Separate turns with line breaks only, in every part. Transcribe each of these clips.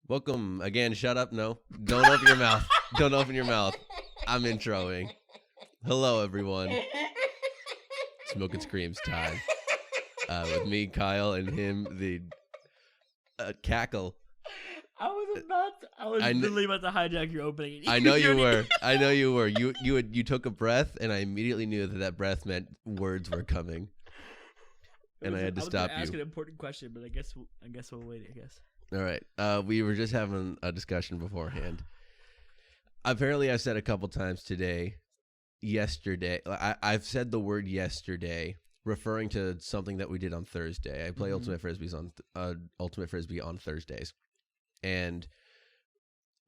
Welcome again. Shut up. No, don't open your mouth. Don't open your mouth. I'm introing. Hello, everyone. Smoke and Screams time. With me, Kyle, and him, the cackle.
I was literally about to hijack your opening.
I know you were. I know you were. You took a breath, and I immediately knew that breath meant words were coming. And I had to stop you.
I was going to ask an important question, but I guess we'll wait. I guess.
All right. We were just having a discussion beforehand. Apparently, I've said a couple times today, yesterday. I've said the word yesterday, referring to something that we did on Thursday. I play Ultimate Frisbee on Thursdays, and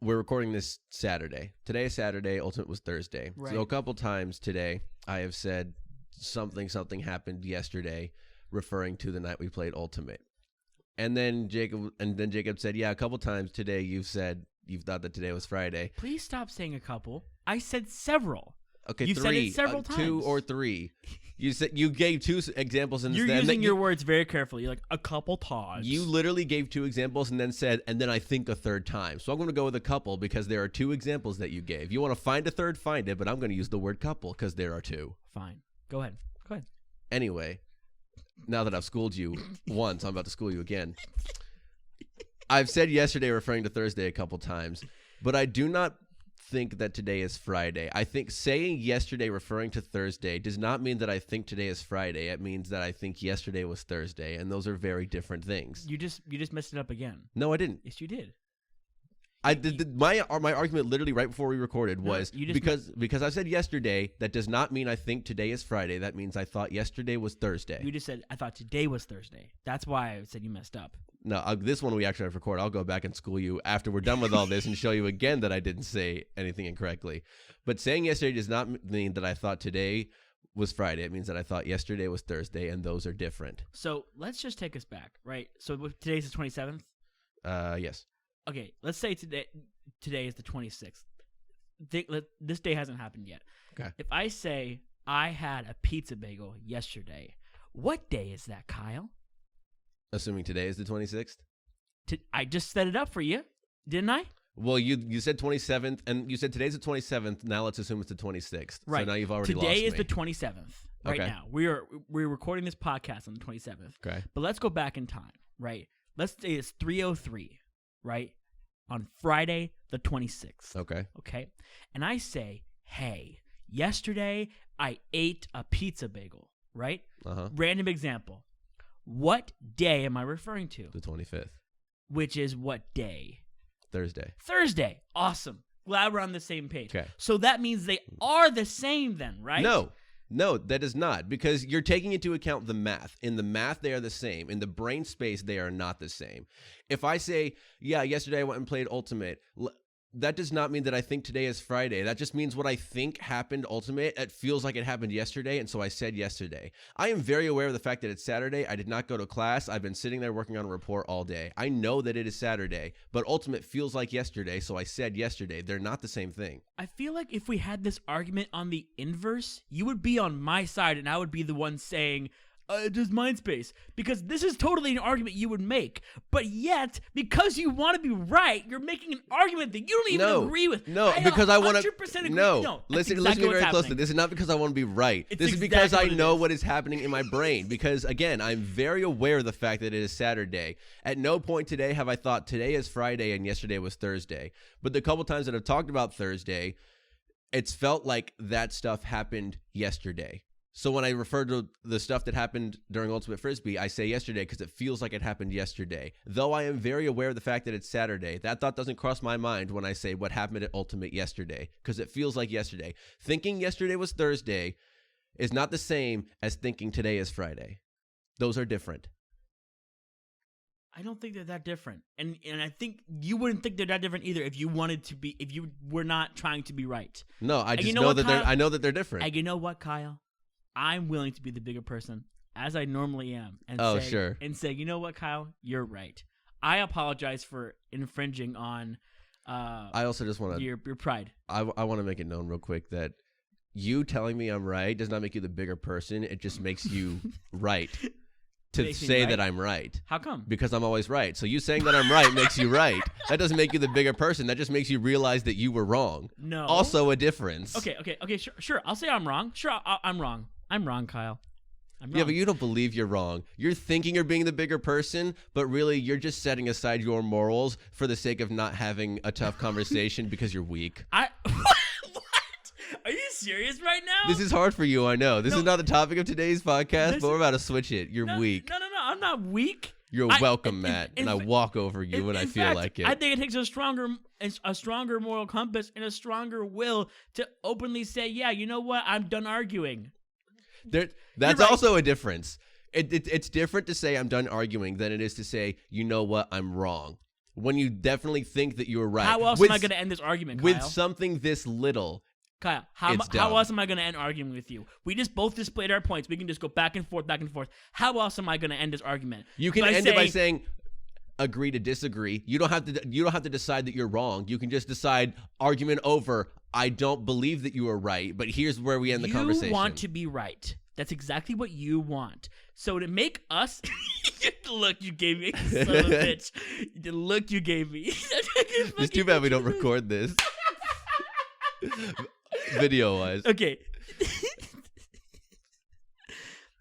we're recording this Saturday. Today is Saturday. Ultimate was Thursday. Right. So a couple times today, I have said something happened yesterday, referring to the night we played Ultimate. And then Jacob said, yeah, a couple times today you've thought that today was Friday.
Please stop saying a couple. I said several.
Okay,
you said it several times.
2 or 3. You said you gave 2 examples, and
you're using your words very carefully. You're like a couple times.
You literally gave 2 examples and then said, and then I think a third time. So I'm going to go with a couple because there are 2 examples that you gave. You want to find a third, find it, but I'm going to use the word couple because there are 2.
Fine. Go ahead.
Anyway, now that I've schooled you once, I'm about to school you again. I've said yesterday referring to Thursday a couple times, but I do not think that today is Friday. I think saying yesterday referring to Thursday does not mean that I think today is Friday. It means that I think yesterday was Thursday, and those are very different things.
You just messed it up again.
No, I didn't.
Yes, you did.
I did my argument literally right before we recorded was because I said yesterday, that does not mean I think today is Friday. That means I thought yesterday was Thursday.
You just said I thought today was Thursday. That's why I said you messed up.
No, this one we actually have to record. I'll go back and school you after we're done with all this and show you again that I didn't say anything incorrectly. But saying yesterday does not mean that I thought today was Friday. It means that I thought yesterday was Thursday, and those are different.
So let's just take us back, right? So today's the 27th?
Yes.
Okay, let's say today is the 26th. This day hasn't happened yet.
Okay.
If I say I had a pizza bagel yesterday, what day is that, Kyle?
Assuming today is the 26th?
I just set it up for you, didn't I?
Well, you said 27th, and you said today's the 27th. Now let's assume it's the 26th.
Right.
So now you've already lost me.
Today is the 27th. Right now. We're recording this podcast on the 27th.
Okay.
But let's go back in time, right? Let's say it's 3:03. Right? On Friday the 26th.
Okay.
And I say, hey, yesterday I ate a pizza bagel, right? Random example. What day am I referring to?
The 25th.
Which is what day?
Thursday.
Awesome. Glad we're on the same page.
Okay.
So that means they are the same then, right?
No, that is not, because you're taking into account the math. In the math, they are the same. In the brain space, they are not the same. If I say, yeah, yesterday I went and played Ultimate, that does not mean that I think today is Friday. That just means what I think happened Ultimate, it feels like it happened yesterday, and so I said yesterday. I am very aware of the fact that it's Saturday. I did not go to class. I've been sitting there working on a report all day. I know that it is Saturday, but Ultimate feels like yesterday, so I said yesterday. They're not the same thing.
I feel like if we had this argument on the inverse, you would be on my side, and I would be the one saying, just mind space, because this is totally an argument you would make, but yet because you want to be right, you're making an argument that you don't even agree with.
Because I want to.
100% agree.
No, listen to me very closely. This is not because I want to be right. This is because I know what is happening in my brain. Because again, I'm very aware of the fact that it is Saturday. At no point today have I thought today is Friday and yesterday was Thursday. But the couple times that I've talked about Thursday, it's felt like that stuff happened yesterday. So when I refer to the stuff that happened during Ultimate Frisbee, I say yesterday because it feels like it happened yesterday. Though I am very aware of the fact that it's Saturday, that thought doesn't cross my mind when I say what happened at Ultimate yesterday, because it feels like yesterday. Thinking yesterday was Thursday is not the same as thinking today is Friday. Those are different.
I don't think they're that different. And I think you wouldn't think they're that different either if you were not trying to be right.
No, I just know that I know that they're different.
And you know what, Kyle? I'm willing to be the bigger person, as I normally am, and say, you know what, Kyle, you're right. I apologize for infringing on.
I also just want to
your pride.
I want to make it known real quick that you telling me I'm right does not make you the bigger person. It just makes you right. to say that I'm right.
How come?
Because I'm always right. So you saying that I'm right makes you right. That doesn't make you the bigger person. That just makes you realize that you were wrong.
No.
Also a difference.
Okay, sure. I'll say I'm wrong. Sure, I'm wrong. I'm wrong, Kyle. I'm wrong.
Yeah, but you don't believe you're wrong. You're thinking you're being the bigger person, but really you're just setting aside your morals for the sake of not having a tough conversation because you're weak.
What? Are you serious right now?
This is hard for you, I know. This is not the topic of today's podcast, but we're about to switch it. You're weak.
No. I'm not weak.
You're welcome, Matt, and I walk over you when I feel like it.
I think it takes a stronger moral compass and a stronger will to openly say, yeah, you know what? I'm done arguing.
That's right. Also a difference. It's different to say I'm done arguing than it is to say, you know what? I'm wrong. When you definitely think that you're right.
How else am I going to end this argument, Kyle?
With something this little.
Kyle, how else am I going to end arguing with you? We just both displayed our points. We can just go back and forth. How else am I going to end this argument?
You can end it by saying agree to disagree. You don't have to decide that you're wrong. You can just decide argument over. I don't believe that you are right, but here's where we end the conversation.
You want to be right. That's exactly what you want. So to make us the look you gave me, son of a bitch. The look you gave me.
It's too bad we don't record this. Video-wise.
Okay.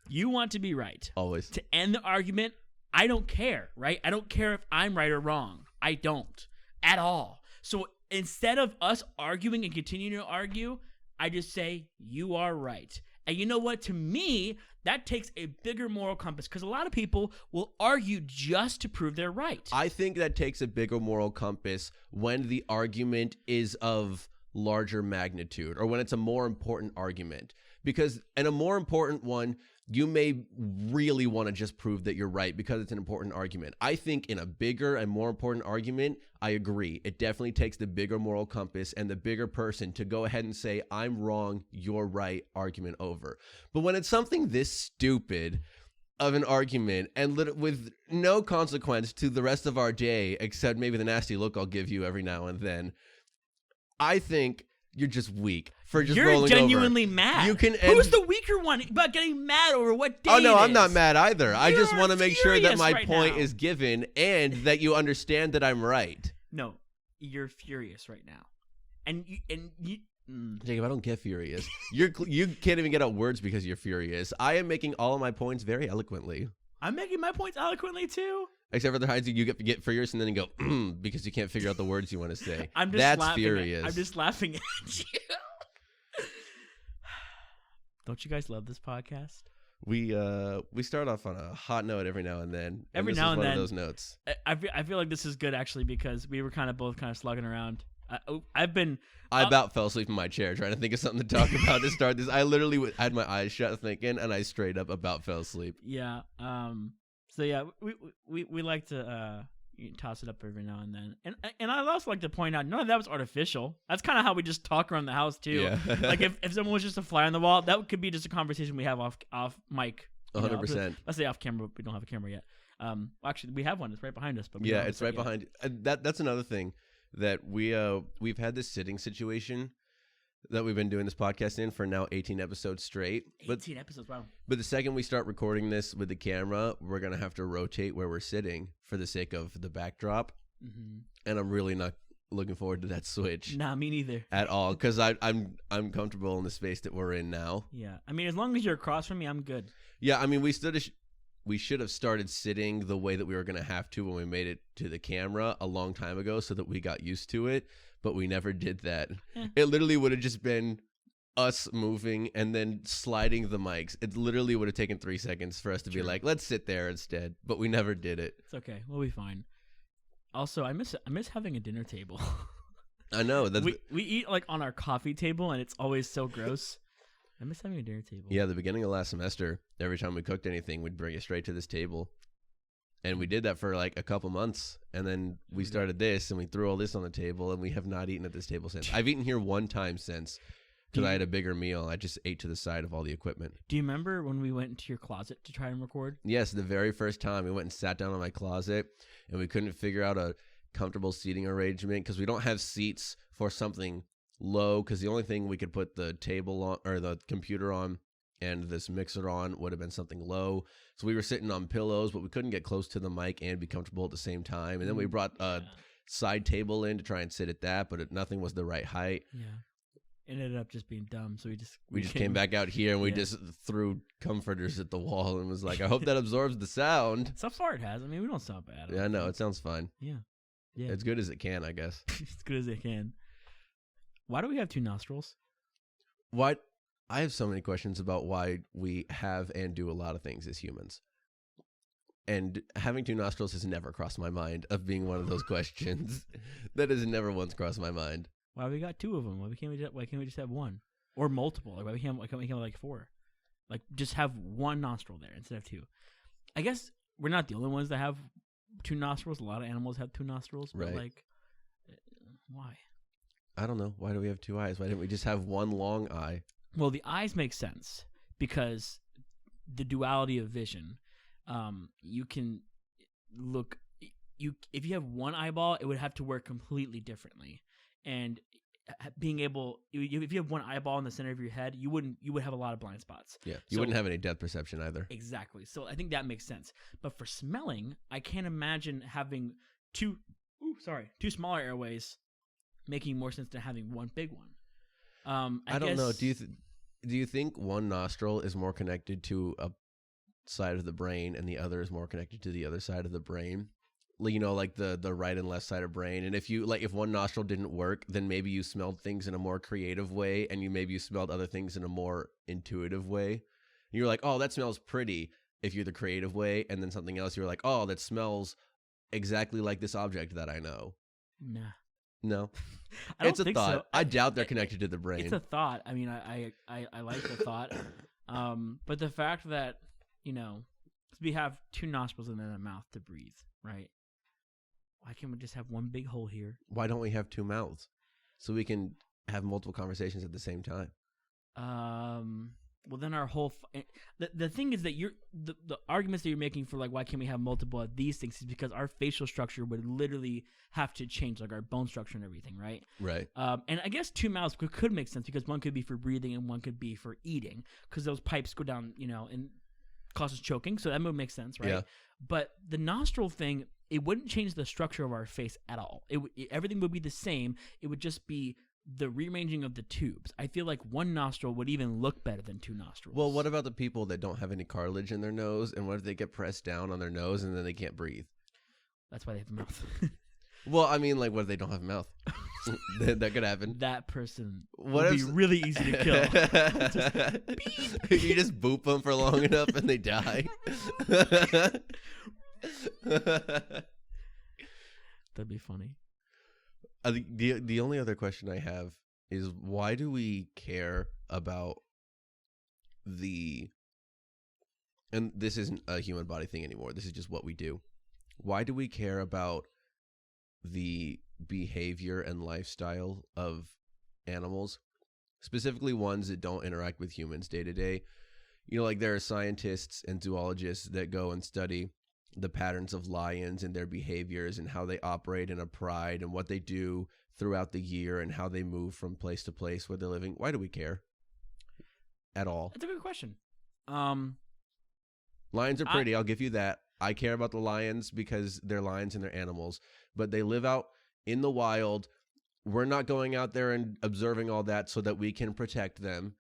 You want to be right.
Always.
To end the argument, I don't care, right? I don't care if I'm right or wrong. I don't. At all. So instead of us arguing and continuing to argue, I just say, you are right. And you know what? To me, that takes a bigger moral compass because a lot of people will argue just to prove they're right.
I think that takes a bigger moral compass when the argument is of larger magnitude or when it's a more important argument. Because in a more important one, you may really want to just prove that you're right because it's an important argument. I think in a bigger and more important argument, I agree. It definitely takes the bigger moral compass and the bigger person to go ahead and say, I'm wrong, you're right, argument over. But when it's something this stupid of an argument and with no consequence to the rest of our day, except maybe the nasty look I'll give you every now and then, I think you're just weak for just rolling over.
You're genuinely mad. Who's the weaker one about getting mad over what day?
Oh, no, I'm not mad either. I just want to make sure that my point is given and that you understand that I'm right.
No, you're furious right now. And you
Jacob, I don't get furious. You can't even get out words because you're furious. I am making all of my points very eloquently.
I'm making my points eloquently too.
Except for the times you get furious and then you go, because you can't figure out the words you want to say.
That's
furious.
I'm just laughing at you. Don't you guys love this podcast?
We start off on a hot note every now and then.
Every now and then.
One of those notes.
I feel like this is good actually because we were both slugging around. I
about fell asleep in my chair trying to think of something to talk about to start this. I literally had my eyes shut thinking, and I straight up about fell asleep.
Yeah. So yeah, we like to toss it up every now and then, and I'd also like to point out none of that was artificial. That's kind of how we just talk around the house too. Yeah. Like if someone was just a fly on the wall, that could be just a conversation we have off mic.
100%.
Let's say off camera, but we don't have a camera yet. Actually, we have one. It's right behind us, but
yeah, it's right behind. That's another thing that we've had this sitting situation that we've been doing this podcast in for now 18 episodes straight.
18 episodes, wow.
But the second we start recording this with the camera, we're going to have to rotate where we're sitting for the sake of the backdrop. Mm-hmm. And I'm really not looking forward to that switch.
Nah, me neither.
At all, because I'm comfortable in the space that we're in now.
Yeah, I mean, as long as you're across from me, I'm good.
Yeah, I mean, we should have started sitting the way that we were going to have to when we made it to the camera a long time ago so that we got used to it. But we never did that. It literally would have just been us moving and then sliding the mics. It literally would have taken 3 seconds for us to be like, let's sit there instead. But we never did it.
It's okay. We'll be fine. Also, I miss having a dinner table.
I know.
We eat like on our coffee table, and it's always so gross. I miss having a dinner table.
Yeah, the beginning of last semester, every time we cooked anything, we'd bring it straight to this table. And we did that for like a couple months, and then we started this, and we threw all this on the table, and we have not eaten at this table since. I've eaten here one time since, because I had a bigger meal. I just ate to the side of all the equipment.
Do you remember when we went into your closet to try and record?
Yes, the very first time we went and sat down in my closet, and we couldn't figure out a comfortable seating arrangement because we don't have seats for something low, because the only thing we could put the table on or the computer on and this mixer on would have been something low. So we were sitting on pillows, but we couldn't get close to the mic and be comfortable at the same time. And then we brought a side table in to try and sit at that, but nothing was the right height.
Yeah. It ended up just being dumb, so
we just came back out here and we just threw comforters at the wall and was like, I hope that absorbs the sound.
So far it has. I mean, we don't sound bad.
Yeah, I know. It sounds fine.
Yeah.
As good as it can, I guess.
As good as it can. Why do we have 2 nostrils?
Why? I have so many questions about why we have and do a lot of things as humans. And having 2 nostrils has never crossed my mind of being one of those questions. That has never once crossed my mind.
Why we got 2 of them? Why can't we just have 1 or multiple? Like why can't we have like 4? Like just have 1 nostril there instead of 2. I guess we're not the only ones that have 2 nostrils. A lot of animals have 2 nostrils, but like, why? I
don't know. Why do we have 2 eyes? Why didn't we just have 1 long eye?
Well, the eyes make sense because the duality of vision. You can look. If you have 1 eyeball, it would have to work completely differently. And being able, if you have 1 eyeball in the center of your head, you would have a lot of blind spots.
Yeah, you wouldn't have any depth perception either.
Exactly. So I think that makes sense. But for smelling, I can't imagine having 2 smaller airways making more sense than having 1 big one.
I don't know. Do you think 1 nostril is more connected to a side of the brain and the other is more connected to the other side of the brain? You know, like the right and left side of brain. And if 1 nostril didn't work, then maybe you smelled things in a more creative way, and you smelled other things in a more intuitive way. And you're like, oh, that smells pretty if you're the creative way, and then something else you're like, oh, that smells exactly like this object that I know.
Nah.
No.
I don't
it's a
think
thought.
so.
I doubt they're connected to the brain.
It's a thought. I mean, I like the thought. But the fact that, we have 2 nostrils and then a mouth to breathe, right? Why can't we just have 1 big hole here?
Why don't we have 2 mouths? So we can have multiple conversations at the same time.
Well, then our whole the thing is that the arguments that you're making for like why can't we have multiple of these things is because our facial structure would literally have to change, like our bone structure and everything, right?
Right.
And I guess 2 mouths could make sense because 1 could be for breathing and 1 could be for eating because those pipes go down, and causes choking. So that would make sense, right? Yeah. But the nostril thing, it wouldn't change the structure of our face at all. Everything would be the same. It would just be the rearranging of the tubes. I feel like 1 nostril would even look better than 2 nostrils.
Well, what about the people that don't have any cartilage in their nose? And what if they get pressed down on their nose and then they can't breathe?
That's why they have a mouth.
Well, I mean, like, what if they don't have a mouth? That could happen.
That person would be really easy to kill.
You just boop them for long enough and they die.
That'd be funny.
The only other question I have is why do we care about and this isn't a human body thing anymore. This is just what we do. Why do we care about the behavior and lifestyle of animals, specifically ones that don't interact with humans day to day? Like there are scientists and zoologists that go and study the patterns of lions and their behaviors and how they operate in a pride and what they do throughout the year and how they move from place to place where they're living. Why do we care at all?
That's a good question.
Lions are pretty. I'll give you that. I care about the lions because they're lions and they're animals, but they live out in the wild. We're not going out there and observing all that so that we can protect them,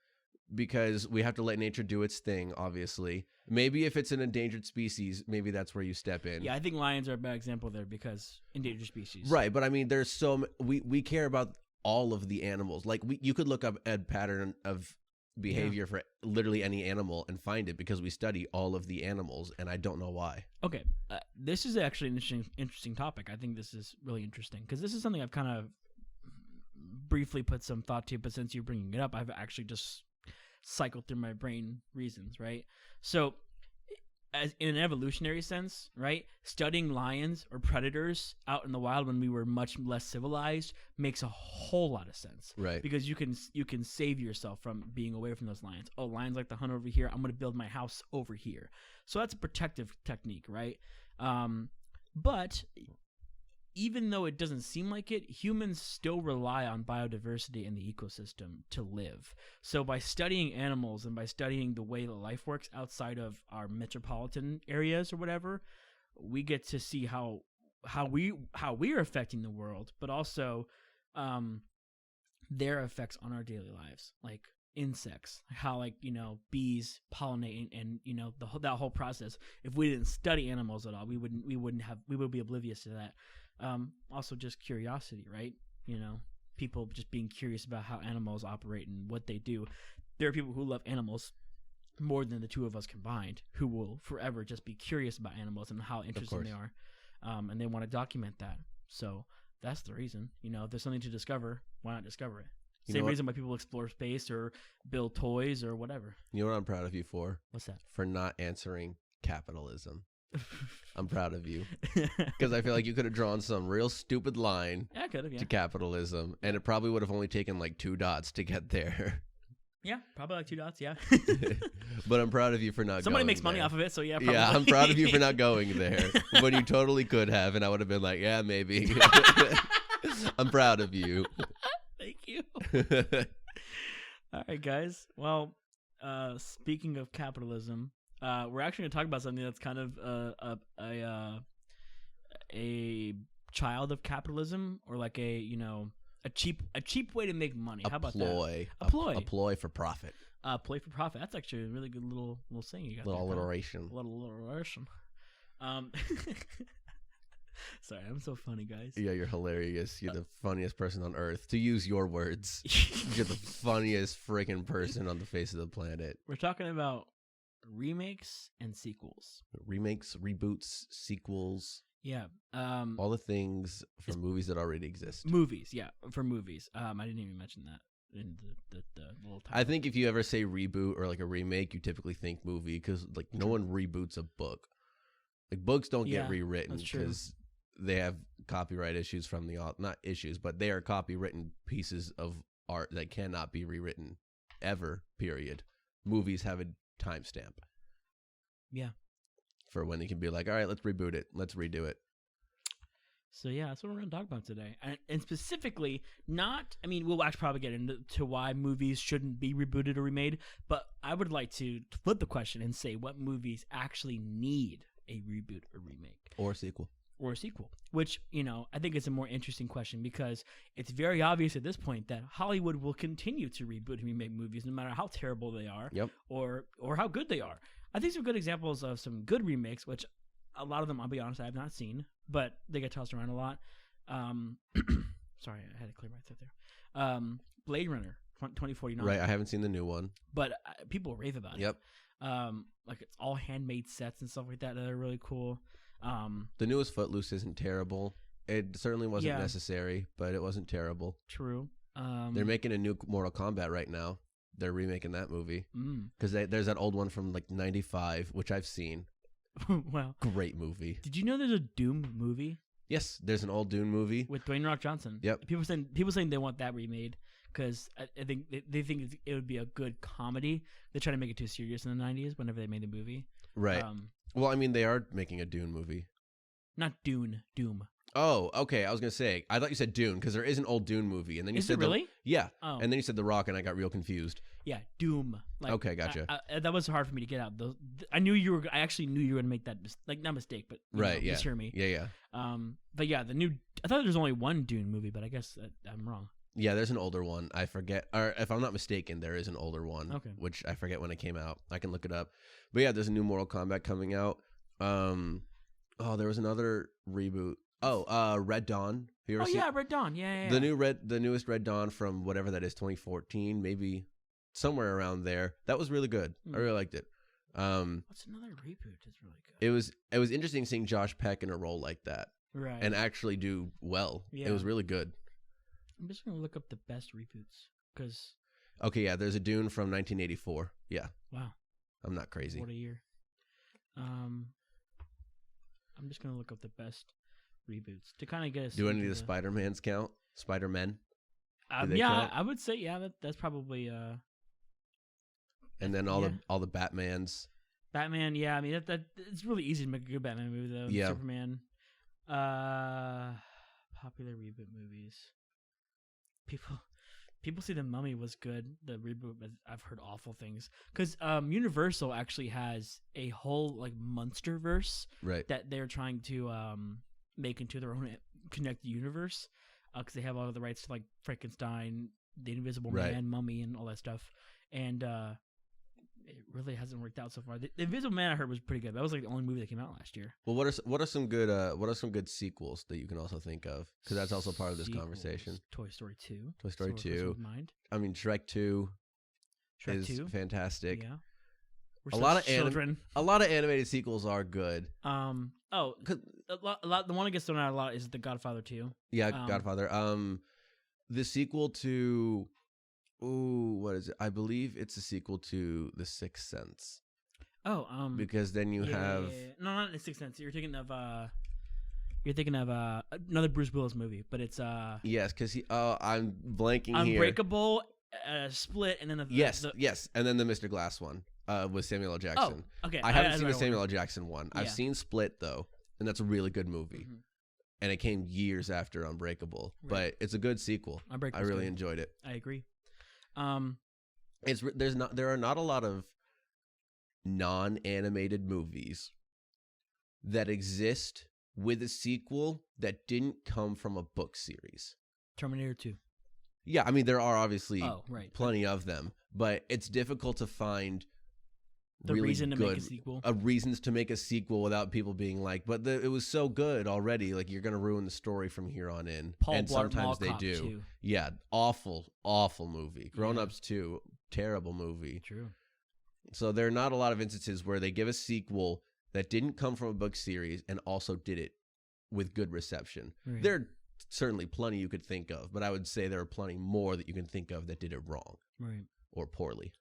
because we have to let nature do its thing, obviously. Maybe if it's an endangered species, maybe that's where you step in.
Yeah, I think lions are a bad example there because endangered species.
Right, but I mean, there's we care about all of the animals. Like, you could look up a pattern of behavior for literally any animal and find it because we study all of the animals, and I don't know why.
Okay, this is actually an interesting topic. I think this is really interesting because this is something I've kind of briefly put some thought to, but since you're bringing it up, I've actually just cycled through my brain reasons, right? So as in an evolutionary sense, right, studying lions or predators out in the wild when we were much less civilized makes a whole lot of sense,
right? Because
you can save yourself from being away from those lions. Oh, lions like to hunt over here, I'm going to build my house over here. So that's a protective technique, right? But even though it doesn't seem like it, humans still rely on biodiversity in the ecosystem to live. So by studying animals and by studying the way that life works outside of our metropolitan areas or whatever, we get to see how we're affecting the world, but also their effects on our daily lives, like insects, how like bees pollinate and that whole process. If we didn't study animals at all, we would be oblivious to that. Also just curiosity, right? People just being curious about how animals operate and what they do. There are people who love animals more than the two of us combined, who will forever just be curious about animals and how interesting they are, and they want to document that. So that's the reason. If there's something to discover, why not discover it? Same reason why people explore space or build toys or whatever.
You know what I'm proud of you for?
What's that?
For not answering capitalism. I'm proud of you because I feel like you could have drawn some real stupid line to capitalism, and it probably would have only taken like 2 dots to get there.
Yeah, probably like 2 dots. Yeah.
But I'm proud of you for not.
Somebody
going
makes
there.
money off of it, so yeah. Probably.
Yeah, I'm proud of you for not going there when you totally could have, and I would have been like, yeah, maybe. I'm proud of you.
Thank you. All right, guys. Well, speaking of capitalism. We're actually going to talk about something that's kind of a child of capitalism, or like a cheap way to make money. How about that? A
ploy for profit.
Ploy for profit. That's actually a really good little saying you got.
Little alliteration.
Sorry, I'm so funny, guys.
Yeah, you're hilarious. You're the funniest person on earth. To use your words, you're the funniest freaking person on the face of the planet.
We're talking about remakes and sequels.
Remakes, reboots, sequels.
Yeah.
All the things for movies that already exist.
Movies, yeah, for movies. I didn't even mention that in the little title.
I think if you ever say reboot or like a remake, you typically think movie, because like no one reboots a book. Like books don't get rewritten because they have copyright issues from the author. Not issues, but they are copywritten pieces of art that cannot be rewritten ever, period. Movies have a timestamp.
Yeah.
For when they can be like, all right, let's reboot it. Let's redo it.
So yeah, that's what we're going to talk about today. And specifically, we'll actually probably get into why movies shouldn't be rebooted or remade, but I would like to flip the question and say what movies actually need a reboot or remake.
Or sequel.
Which, I think is a more interesting question, because it's very obvious at this point that Hollywood will continue to reboot and remake movies no matter how terrible they are.
Yep.
Or how good they are. I think some good examples of some good remakes, which a lot of them, I'll be honest, I have not seen, but they get tossed around a lot. Sorry, I had to clear my throat there. Blade Runner 2049.
Right, I haven't seen the new one.
But people rave about it.
Yep.
Like it's all handmade sets and stuff like that are really cool.
The newest Footloose isn't terrible. It certainly wasn't necessary, but it wasn't terrible.
True.
They're making a new Mortal Kombat right now. They're remaking that movie because there's that old one from like '95, which I've seen.
Wow,
great movie.
Did you know there's a Doom movie?
Yes, there's an old Doom movie
with Dwayne Rock Johnson.
Yep.
People saying they want that remade because I think they think it would be a good comedy. They try to make it too serious in the '90s whenever they made the movie.
Right. Well, I mean, they are making a Dune movie.
Not Dune, Doom.
Oh, okay. I was gonna say, I thought you said Dune because there is an old Dune movie, and then you said
really?
Yeah.
Oh.
And then you said The Rock, and I got real confused.
Yeah, Doom. Like,
okay, gotcha.
That was hard for me to get out. I actually knew you were gonna make that not mistake, but
yeah,
mishear me.
Yeah.
But yeah, I thought there was only one Dune movie, but I guess I'm wrong.
Yeah, there's an older one. I forget, or if I'm not mistaken, there is an older one.
Okay.
Which I forget when it came out. I can look it up. But yeah, there's a new Mortal Kombat coming out. There was another reboot. Red Dawn. Have you ever seen?
Red Dawn. Yeah.
The newest Red Dawn from whatever that is, 2014, maybe somewhere around there. That was really good. I really liked it.
What's another reboot that's really good?
It was interesting seeing Josh Peck in a role like that.
Right.
And actually do well. Yeah. It was really good.
I'm just gonna look up the best reboots because.
Okay, yeah. There's a Dune from 1984. Yeah.
Wow.
I'm not crazy.
What a year. I'm just gonna look up the best reboots to kind of get us.
Do any of the Spider-Mans count? Spider-Men?
Count? I would say that's probably
And then all the Batmans.
Batman, yeah. I mean that it's really easy to make a good Batman movie though.
Yeah.
Superman. Popular reboot movies. People say The Mummy was good. The reboot, but I've heard awful things. Because Universal actually has a whole like Monsterverse that they're trying to make into their own connected universe. Because they have all of the rights to like Frankenstein, The Invisible Man, Mummy, and all that stuff. And it really hasn't worked out so far. The Invisible Man I heard was pretty good. That was like the only movie that came out last year.
Well, what are some good sequels that you can also think of? Because that's also part of this conversation.
Toy Story 2.
Toy Story 2. I mean, Shrek 2 is fantastic.
Yeah.
A lot of animated sequels are good.
A lot. The one that gets thrown out a lot is The Godfather 2.
Yeah, Godfather. The sequel to. Ooh, what is it? I believe it's a sequel to The Sixth Sense.
Oh,
because then you have
no, not The Sixth Sense. You're thinking of another Bruce Willis movie, but it's
yes, because I'm blanking
Unbreakable, Split, and then
yes, and then the Mr. Glass one with Samuel L. Jackson.
Oh, okay.
I haven't seen the Samuel L. Jackson one. Yeah. I've seen Split though, and that's a really good movie. Mm-hmm. And it came years after Unbreakable, but it's a good sequel. I really enjoyed it.
I agree.
There are not a lot of non-animated movies that exist with a sequel that didn't come from a book series.
Terminator 2.
Yeah, I mean there are obviously plenty of them, but it's difficult to find reasons to make a sequel without people being like, but it was so good already, like you're gonna ruin the story from here on in. And sometimes they do. Too. Yeah, awful movie. Grown Ups 2, terrible movie.
True.
So there are not a lot of instances where they give a sequel that didn't come from a book series and also did it with good reception. Right. There are certainly plenty you could think of, but I would say there are plenty more that you can think of that did it wrong, or poorly.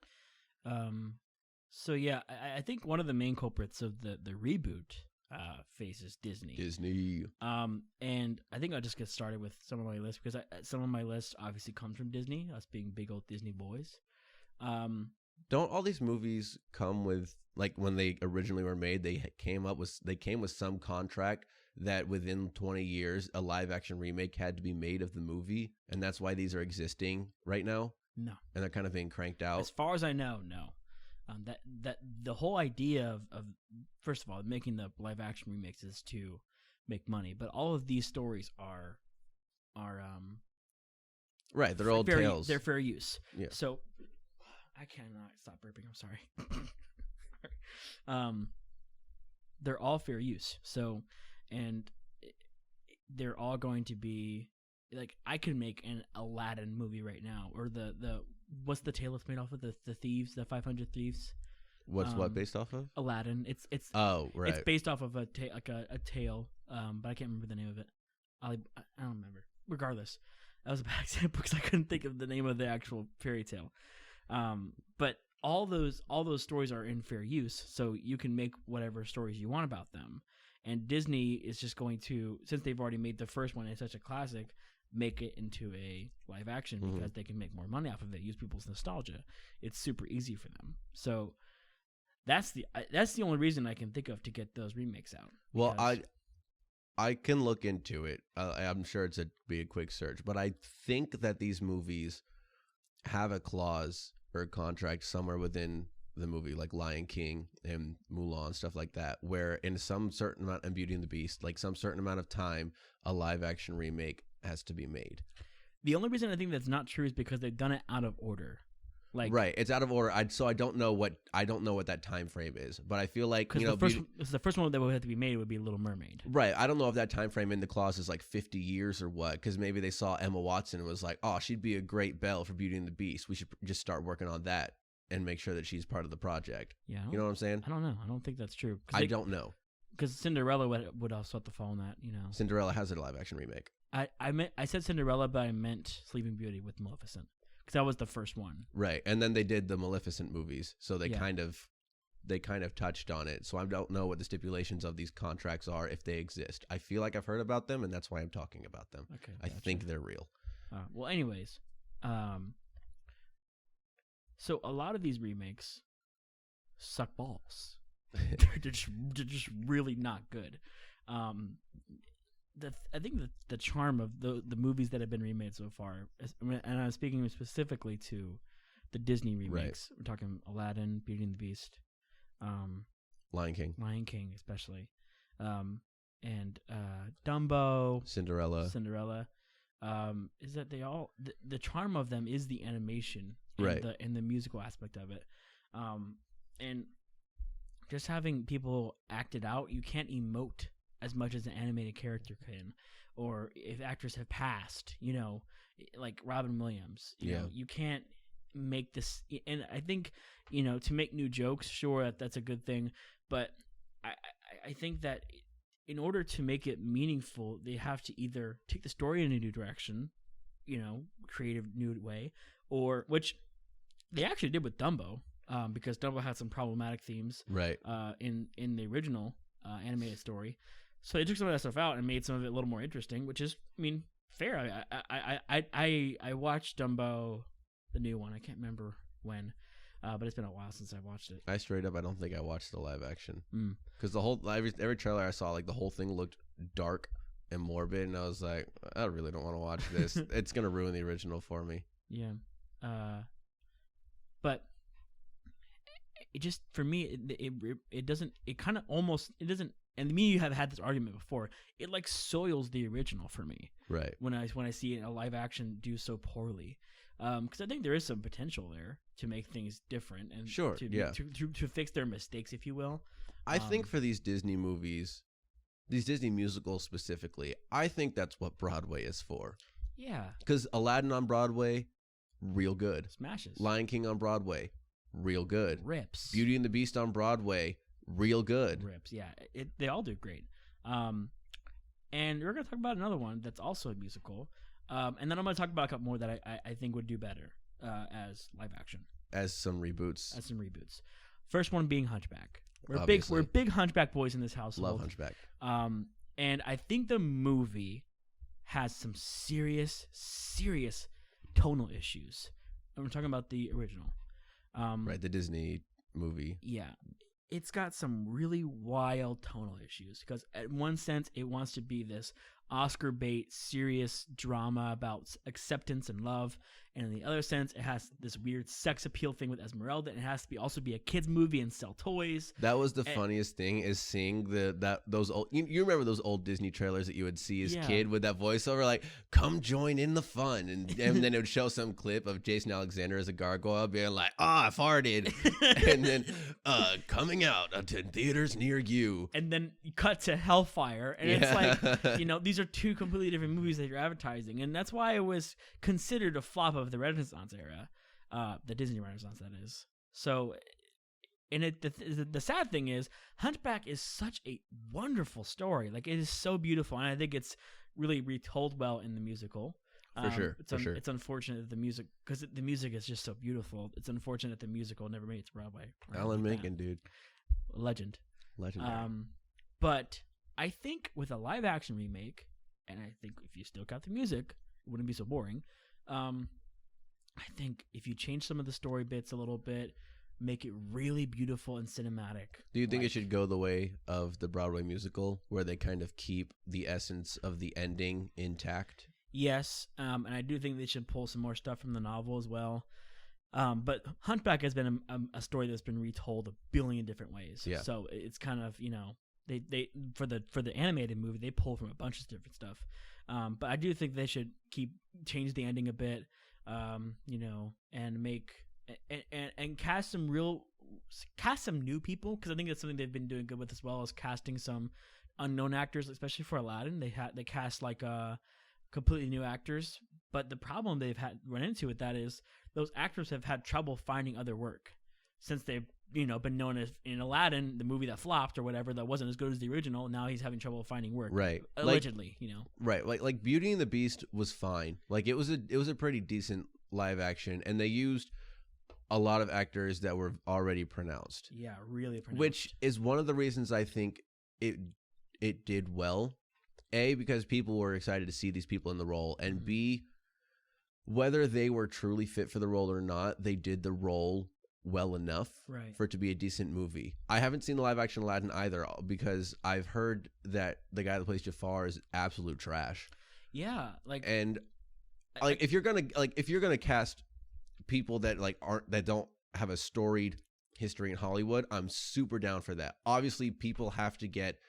So yeah, I think one of the main culprits of the reboot phase is Disney. And I think I'll just get started with some of my lists because some of my lists obviously comes from Disney, us being big old Disney boys.
Don't all these movies come with, like when they originally were made, they came with some contract that within 20 years a live action remake had to be made of the movie, and that's why these are existing right now?
No.
And they're kind of being cranked out?
As far as I know, no. That the whole idea of first of all making the live action remakes is to make money, but all of these stories are
right. They're old tales.
They're fair use.
Yeah.
So I cannot stop burping. I'm sorry. They're all fair use. So, and they're all going to be like I can make an Aladdin movie right now, or the what's the tale it's made off of? The thieves, the 500 thieves.
What's what based off of?
Aladdin. It's
oh right.
It's based off of a tale. But I can't remember the name of it. I don't remember. Regardless, that was a bad example because I couldn't think of the name of the actual fairy tale. But all those stories are in fair use, so you can make whatever stories you want about them. And Disney is just going to, since they've already made the first one as such a classic, make it into a live action because they can make more money off of it, use people's nostalgia. It's super easy for them. So that's the only reason I can think of to get those remakes out.
Well, I can look into it. I'm sure it's be a quick search, but I think that these movies have a clause or a contract somewhere within the movie, like Lion King and Mulan, stuff like that, where in some certain amount, and Beauty and the Beast, like some certain amount of time, a live action remake has to be made.
The only reason I think that's not true is because they've done it out of order. Like
right, it's out of order. So I don't know what that time frame is, but I feel like
the first one that would have to be made would be Little Mermaid.
Right, I don't know if that time frame in the clause is like 50 years or what, because maybe they saw Emma Watson and was like, oh, she'd be a great Belle for Beauty and the Beast. We should just start working on that and make sure that she's part of the project. Yeah, you know what I'm saying?
I don't know. I don't think that's true.
I don't know
because Cinderella would also have to fall in that. You know,
Cinderella has a live action remake.
I said Cinderella, but I meant Sleeping Beauty with Maleficent. Because that was the first one,
right? And then they did the Maleficent movies, so they kind of touched on it. So I don't know what the stipulations of these contracts are if they exist. I feel like I've heard about them, and that's why I'm talking about them. Okay, gotcha. I think they're real.
Well, anyways, so a lot of these remakes suck balls. they're just really not good. I think the charm of the movies that have been remade so far, and I'm speaking specifically to the Disney remakes. Right. We're talking Aladdin, Beauty and the Beast,
Lion King
especially, and Dumbo,
Cinderella.
Is that they all the charm of them is the animation, and the musical aspect of it, and just having people act it out. You can't emote as much as an animated character can, or if actors have passed, like Robin Williams, you know, you can't make this. And I think, to make new jokes, sure, that's a good thing, but I think that in order to make it meaningful, they have to either take the story in a new direction, creative new way, or which they actually did with Dumbo, because Dumbo had some problematic themes,
right?
In the original animated story. So they took some of that stuff out and made some of it a little more interesting, which is, fair. I watched Dumbo, the new one. I can't remember when, but it's been a while since I watched it.
I don't think I watched the live action because every trailer I saw, like the whole thing looked dark and morbid, and I was like, I really don't want to watch this. It's gonna ruin the original for me.
Yeah, but it just, for me, it doesn't. It kind of almost, it doesn't. And me, you have had this argument before. It like soils the original for me,
right?
When I see a live action do so poorly, because I think there is some potential there to make things different and to fix their mistakes, if you will.
I think for these Disney movies, these Disney musicals specifically, I think that's what Broadway is for.
Yeah,
because Aladdin on Broadway, real good.
Smashes.
Lion King on Broadway, real good.
Rips.
Beauty and the Beast on Broadway, real good.
Rips, yeah. They all do great. And we're going to talk about another one that's also a musical. And then I'm going to talk about a couple more that I think would do better as live action.
As some reboots.
First one being Hunchback. We're big Hunchback boys in this household.
Love Hunchback.
And I think the movie has some serious tonal issues. And we're talking about the original.
Right, the Disney movie.
Yeah. It's got some really wild tonal issues because at one sense it wants to be this Oscar bait serious drama about acceptance and love, and in the other sense it has this weird sex appeal thing with Esmeralda, and it has to also be a kids movie and sell toys. That was
the funniest thing, is seeing those old, you remember those old Disney trailers that you would see as kid with that voiceover like, come join in the fun, and then it would show some clip of Jason Alexander as a gargoyle being like, I farted, and then coming out to theaters near you,
and then you cut to Hellfire, and it's like, these are two completely different movies that you're advertising, and that's why it was considered a flop of the Renaissance era, the Disney Renaissance, that is. So, and the sad thing is, Hunchback is such a wonderful story. Like, it is so beautiful, and I think it's really retold well in the musical.
For sure.
It's unfortunate that because the music is just so beautiful. It's unfortunate the musical never made it to Broadway.
Alan Menken, dude,
legend.
But
I think with a live action remake, and I think if you still got the music, it wouldn't be so boring. I think if you change some of the story bits a little bit, make it really beautiful and cinematic.
Do you think it should go the way of the Broadway musical, where they kind of keep the essence of the ending intact?
Yes, and I do think they should pull some more stuff from the novel as well. But Hunchback has been a story that's been retold a billion different ways.
Yeah.
So it's kind of, they for the animated movie, they pull from a bunch of different stuff. But I do think they should change the ending a bit, and make and cast some new people, because I think that's something they've been doing good with, as well as casting some unknown actors, especially for Aladdin. They cast like completely new actors, but the problem they've run into with that is those actors have had trouble finding other work since they've been known as, in Aladdin, the movie that flopped or whatever, that wasn't as good as the original. Now he's having trouble finding work,
right?
Allegedly,
right? Like Beauty and the Beast was fine. Like it was a pretty decent live action, and they used a lot of actors that were already pronounced.
Yeah, really pronounced.
Which is one of the reasons I think it did well. A, because people were excited to see these people in the role, and B, whether they were truly fit for the role or not, they did the role well enough
Right.
for it to be a decent movie. I haven't seen the live action Aladdin either because I've heard that the guy that plays Jafar is absolute trash.
Yeah, like,
And like if you're gonna cast people that that don't have a storied history in Hollywood, I'm super down for that. Obviously, people have to get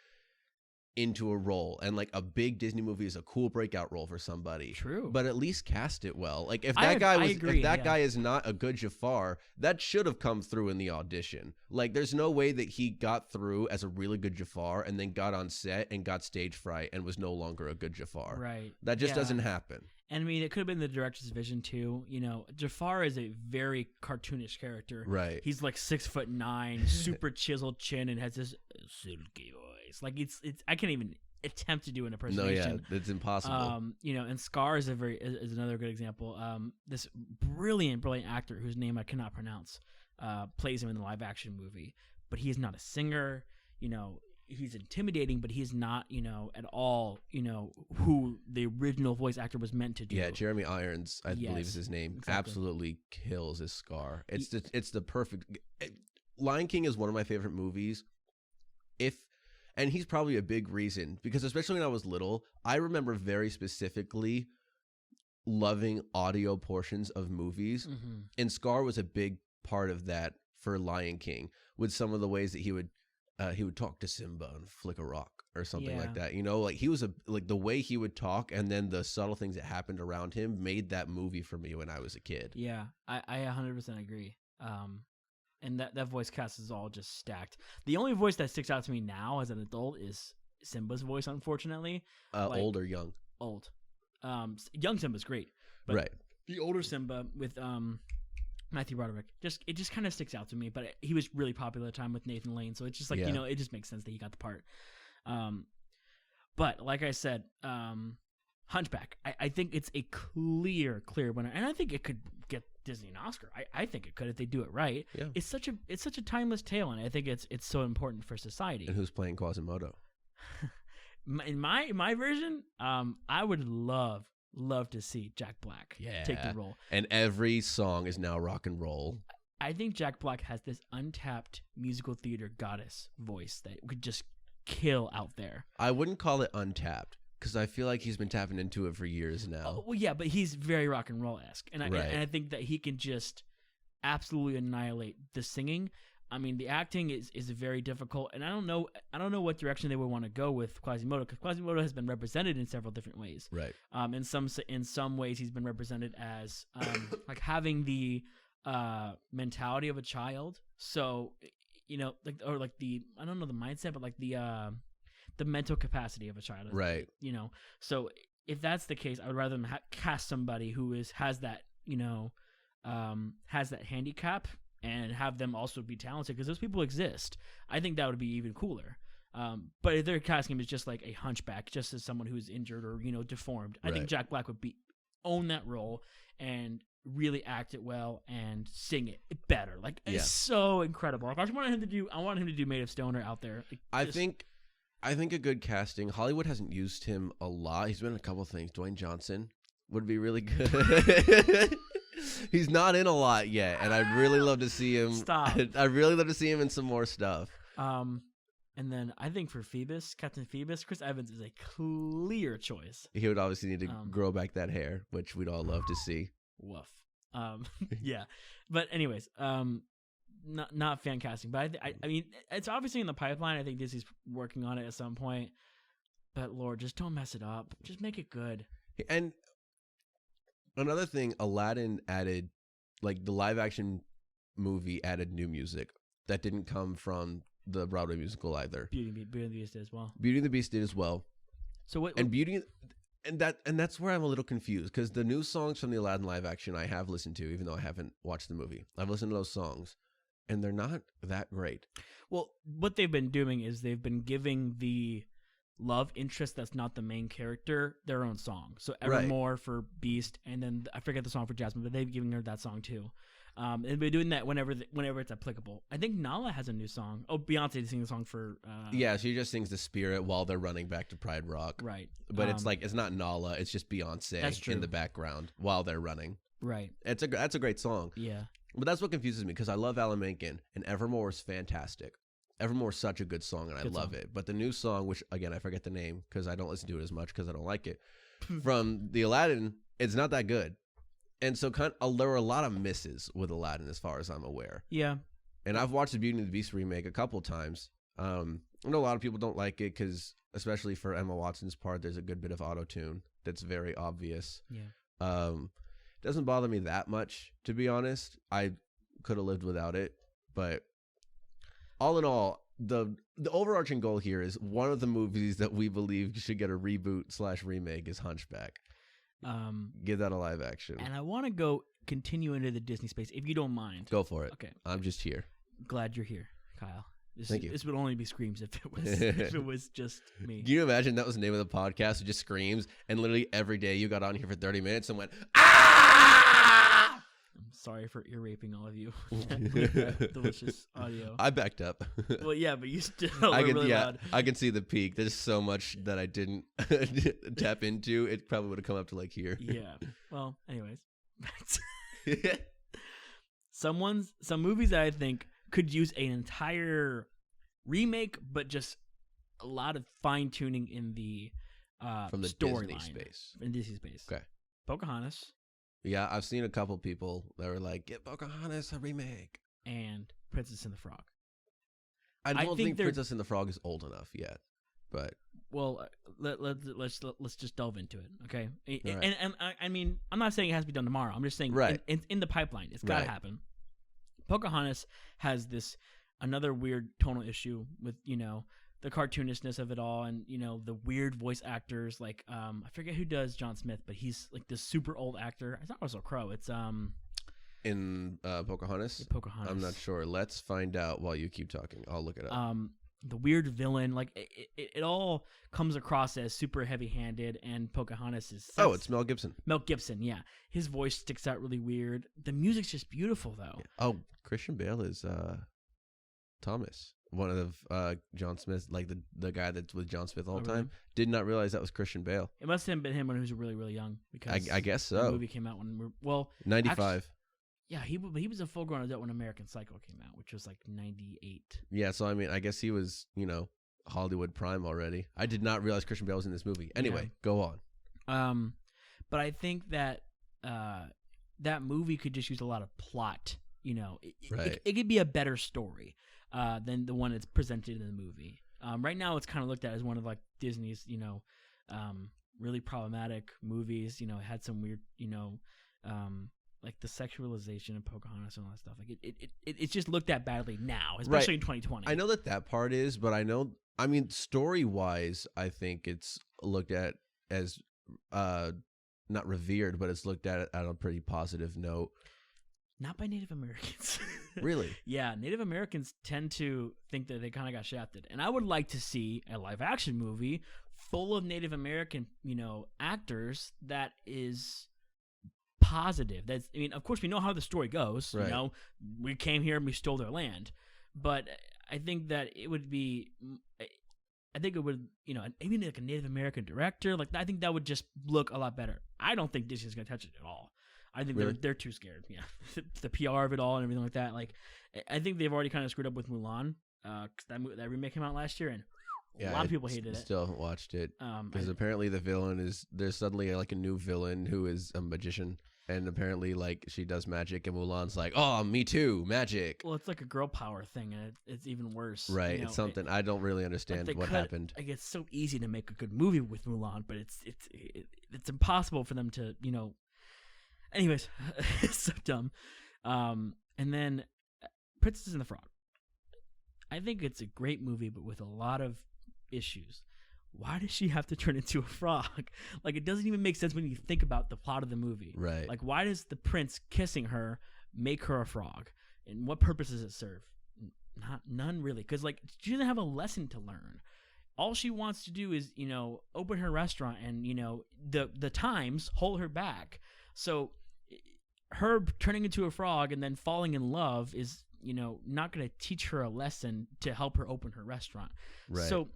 into a role, and like a big Disney movie is a cool breakout role for somebody.
True.
But at least cast it well. Like if
I agree,
if that guy is not a good Jafar, that should have come through in the audition. Like there's no way that he got through as a really good Jafar and then got on set and got stage fright and was no longer a good Jafar.
Right.
That just doesn't happen.
And I mean, it could have been the director's vision too. You know, Jafar is a very cartoonish character.
Right.
He's like 6'9", super chiseled chin, and has this silky voice. Like it's I can't even attempt to do an impersonation.
No, yeah, it's impossible.
You know, and Scar is is another good example. This brilliant actor whose name I cannot pronounce plays him in the live action movie, but he is not a singer. You know, he's intimidating, but he's not, you know, at all, you know, who the original voice actor was meant to do.
Yeah, Jeremy Irons, I believe is his name. Exactly. Absolutely kills his Scar. It's the perfect. Lion King is one of my favorite movies. And he's probably a big reason, because especially when I was little, I remember very specifically loving audio portions of movies, and Scar was a big part of that for Lion King, with some of the ways that he would talk to Simba and flick a rock or something like that. You know, like he was the way he would talk, and then the subtle things that happened around him made that movie for me when I was a kid.
Yeah, I 100% agree. And that voice cast is all just stacked. The only voice that sticks out to me now as an adult is Simba's voice, unfortunately.
Old or young?
Old. Young Simba's great. But
right.
The older Simba with Matthew Broderick, it just kind of sticks out to me. But he was really popular at the time with Nathan Lane, so it's just like, you know, it just makes sense that he got the part. But like I said, Hunchback, I think it's a clear winner, and I think it could get Disney an Oscar. I think it could if they do it right.
Yeah.
It's such a timeless tale, and I think it's so important for society.
And who's playing Quasimodo?
In my version, I would love to see Jack Black take the role.
And every song is now rock and roll.
I think Jack Black has this untapped musical theater goddess voice that could just kill out there.
I wouldn't call it untapped, because I feel like he's been tapping into it for years now.
Oh, well, yeah, but he's very rock and roll-esque. And I think that he can just absolutely annihilate the singing. I mean, the acting is very difficult, and I don't know what direction they would want to go with Quasimodo, because Quasimodo has been represented in several different ways.
Right.
In some ways, he's been represented as like having the mentality of a child. So, you know, like the I don't know the mindset, but like the mental capacity of a child.
Right.
You know, so if that's the case, I would rather them cast somebody who has that, you know, has that handicap, and have them also be talented, because those people exist. I think that would be even cooler. But if they're casting him as just like a hunchback, just as someone who's injured or, you know, deformed, I think Jack Black would own that role and really act it well and sing it better. Like, it's so incredible. Like, I want him to do Made of Stoner out there. Like,
I think a good casting. Hollywood hasn't used him a lot. He's been in a couple of things. Dwayne Johnson would be really good. He's not in a lot yet, and I'd really love to see him.
Stop.
I'd really love to see him in some more stuff.
And then I think for Captain Phoebus, Chris Evans is a clear choice.
He would obviously need to grow back that hair, which we'd all love to see.
Woof. Yeah. But anyways, not fan casting, but I mean, it's obviously in the pipeline. I think Disney's working on it at some point. But Lord, just don't mess it up. Just make it good.
And another thing, Aladdin added, like the live action movie added new music that didn't come from the Broadway musical either.
Beauty and the Beast did as well.
Beauty and the Beast did as well.
So what?
And that's where I'm a little confused, because the new songs from the Aladdin live action I have listened to, even though I haven't watched the movie. I've listened to those songs, and they're not that great.
Well, what they've been doing is they've been giving the love interest that's not the main character their own song. So Evermore for Beast, and then I forget the song for Jasmine, but they've given her that song too. And they've been doing that whenever it's applicable. I think Nala has a new song. Oh, Beyonce sings a song for.
Yeah, she just sings The Spirit while they're running back to Pride Rock.
Right.
But it's not Nala. It's just Beyonce in the background while they're running.
Right.
That's a great song.
Yeah.
But that's what confuses me because I love Alan Menken and Evermore is fantastic. Evermore is such a good song and I love it. But the new song, which again I forget the name because I don't listen to it as much because I don't like it, from the Aladdin, it's not that good. And so there were a lot of misses with Aladdin as far as I'm aware.
Yeah.
And I've watched the Beauty and the Beast remake a couple times. I know a lot of people don't like it because, especially for Emma Watson's part, there's a good bit of auto-tune that's very obvious.
Yeah.
It doesn't bother me that much, to be honest. I could have lived without it. But all in all, the overarching goal here is one of the movies that we believe should get a reboot/remake is Hunchback. Give that a live action.
And I want to continue into the Disney space, if you don't mind.
Go for it.
Okay.
I'm just here.
Glad you're here, Kyle.
Thank you.
This would only be Screams if it was just me.
Can you imagine that was the name of the podcast? It just Screams, and literally every day you got on here for 30 minutes and went, ah!
I'm sorry for ear raping all of you. That delicious audio.
I backed up.
Well, yeah, but you still were really loud.
I can see the peak. There's so much that I didn't tap into. It probably would have come up to like here.
Yeah. Well, anyways. Some movies that I think could use an entire remake, but just a lot of fine tuning in the
from the Disney space.
In Disney space.
Okay.
Pocahontas.
Yeah, I've seen a couple people that were like, "Get Pocahontas a remake."
And Princess and the Frog.
I don't think Princess and the Frog is old enough yet, but
let's just delve into it, okay?
Right.
And I mean, I'm not saying it has to be done tomorrow. I'm just saying,
right.
in the pipeline, it's got to happen. Pocahontas has another weird tonal issue with the cartoonishness of it all, and the weird voice actors. Like I forget who does John Smith, but he's like this super old actor. It's not Russell Crowe. It's
in Pocahontas.
Pocahontas.
I'm not sure. Let's find out while you keep talking. I'll look it up.
The weird villain, like it all comes across as super heavy-handed, and Pocahontas is.
Oh, it's Mel Gibson.
Mel Gibson, yeah. His voice sticks out really weird. The music's just beautiful, though.
Yeah. Oh, Christian Bale is Thomas, one of John Smith, like the guy that's with John Smith all the time. Really? Did not realize that was Christian Bale.
It must have been him when he was really, really young. Because
I guess so.
The movie came out when
95.
Actually, yeah, he was a full-grown adult when American Psycho came out, which was like 98.
Yeah, so I mean, I guess he was, Hollywood prime already. I did not realize Christian Bale was in this movie. Anyway, Go on.
But I think that that movie could just use a lot of plot. It could be a better story than the one that's presented in the movie. Right now, it's kind of looked at as one of like Disney's, really problematic movies. It had some weird, like the sexualization of Pocahontas and all that stuff. Like it's just looked at badly now, especially in 2020.
I know that part is, but story wise, I think it's looked at as not revered, but it's looked at a pretty positive note.
Not by Native Americans.
Really?
Yeah, Native Americans tend to think that they kind of got shafted. And I would like to see a live action movie full of Native American, actors that is positive. Of course we know how the story goes.
Right.
We came here and we stole their land. But I think that it would be maybe like a Native American director. Like I think that would just look a lot better. I don't think Disney's going to touch it at all. I think they're too scared. Yeah, the PR of it all and everything like that. Like, I think they've already kind of screwed up with Mulan. 'Cause that remake came out last year, and a lot of people hated it.
Still haven't watched it because apparently the villain there's suddenly like a new villain who is a magician, and apparently like she does magic, and Mulan's like, oh, me too, magic.
Well, it's like a girl power thing, and it's even worse.
Right, it's something I don't really understand what happened.
Like it's so easy to make a good movie with Mulan, but it's impossible for them to Anyways, it's so dumb. And then Princess and the Frog. I think it's a great movie, but with a lot of issues. Why does she have to turn into a frog? Like, it doesn't even make sense when you think about the plot of the movie.
Right.
Like, why does the prince kissing her make her a frog? And what purpose does it serve? None really. Because, like, she doesn't have a lesson to learn. All she wants to do is, open her restaurant and, the times hold her back. So her turning into a frog and then falling in love is, not going to teach her a lesson to help her open her restaurant.
Right.
So,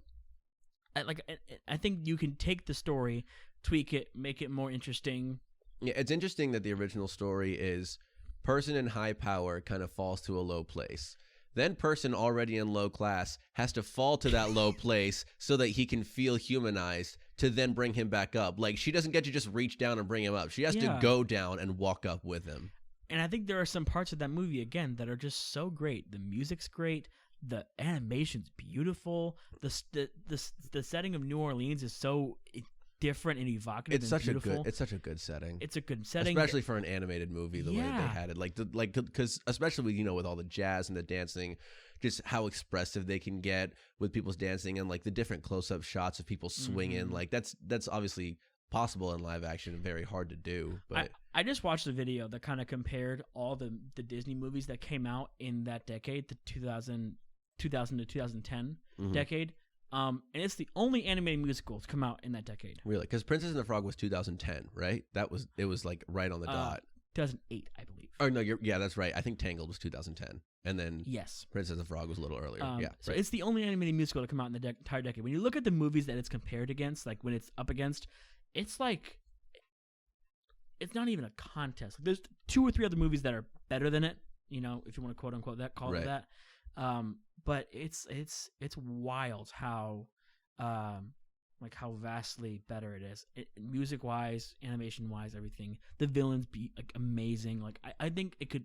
I think you can take the story, tweak it, make it more interesting.
Yeah, it's interesting that the original story is person in high power kind of falls to a low place. Then person already in low class has to fall to that low place so that he can feel humanized to then bring him back up. Like, she doesn't get to just reach down and bring him up. She has to go down and walk up with him.
And I think there are some parts of that movie, again, that are just so great. The music's great. The animation's beautiful. The setting of New Orleans is so different and evocative.
It's such a good setting.
It's a good setting,
especially for an animated movie. The way they had it, like because especially with all the jazz and the dancing, just how expressive they can get with people's dancing and like the different close-up shots of people swinging. Like that's obviously possible in live action and very hard to do. But
I just watched a video that kind of compared all the Disney movies that came out in that decade, the 2000 to 2010 decade. And it's the only animated musical to come out in that decade.
Really? Because Princess and the Frog was 2010, right? It was like right on the dot.
2008, I believe.
Oh no, that's right. I think Tangled was 2010, and then Princess and the Frog was a little earlier.
So it's the only animated musical to come out in the entire decade. When you look at the movies that it's compared against, like when it's up against, it's like it's not even a contest. Like, there's 2 or 3 other movies that are better than it. If you want to quote unquote call it that. But it's wild how how vastly better it is, music wise, animation wise, everything. The villains be like amazing. Like I think it could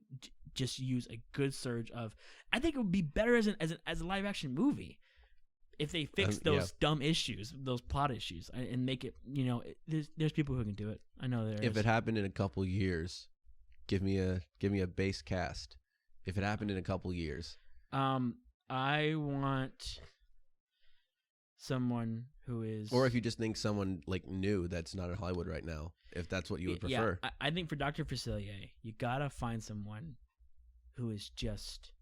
just use a good surge of. I think it would be better as a live action movie if they fix those dumb issues, those plot issues, and make it. There's people who can do it. I know there is.
If it happened in a couple years, give me a base cast. If it happened in a couple years.
I want someone who is...
Or if you just think someone like new that's not in Hollywood right now, if that's what you would prefer.
Yeah, I think for Dr. Facilier, you gotta find someone who is just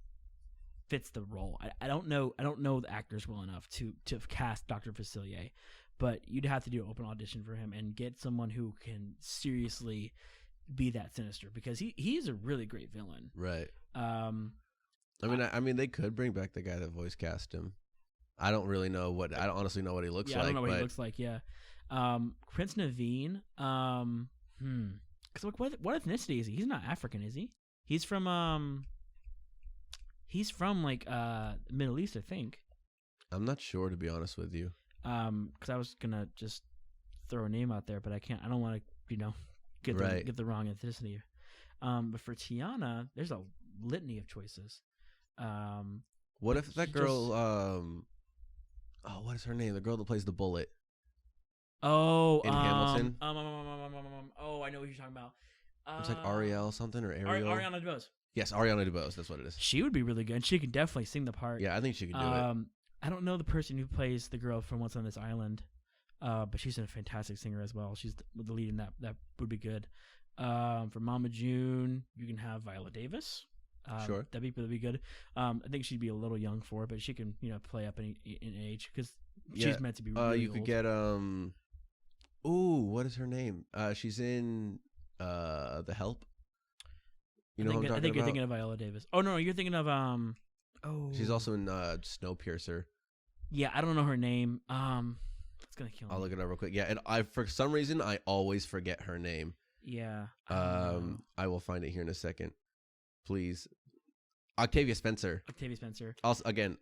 fits the role. I don't know the actors well enough to cast Dr. Facilier, but you'd have to do an open audition for him and get someone who can seriously be that sinister, because he's a really great villain.
Right. I mean, they could bring back the guy that voice cast him. I don't honestly know what he looks like.
I don't know what he looks like. Yeah. Prince Naveen. Cause what ethnicity is he? He's not African, is he? He's from like Middle East, I think.
I'm not sure, to be honest with you.
Cause I was gonna just throw a name out there, but I can't. I don't want to, get the wrong ethnicity. But for Tiana, there's a litany of choices.
What if that girl? What is her name? The girl that plays the bullet.
Oh,
in Hamilton.
Oh, I know what you're talking about.
It's like Ariel something or Ariel.
Ariana DeBose.
Yes, Ariana DeBose. That's what it is.
She would be really good. She could definitely sing the part.
Yeah, I think she could do it.
I don't know the person who plays the girl from Once on This Island, but she's a fantastic singer as well. She's the lead in that. That would be good. For Mama June, you can have Viola Davis.
Sure,
that'd be good. I think she'd be a little young for it, but she can play up in age because she's meant to be. Really
you could get what is her name? She's in The Help.
I think you're thinking of Viola Davis. Oh no, you're thinking of
She's also in Snowpiercer.
Yeah, I don't know her name. It's gonna kill me.
I'll look it up real quick. Yeah, and for some reason I always forget her name.
Yeah.
I will find it here in a second. Please. Octavia Spencer. Also, again,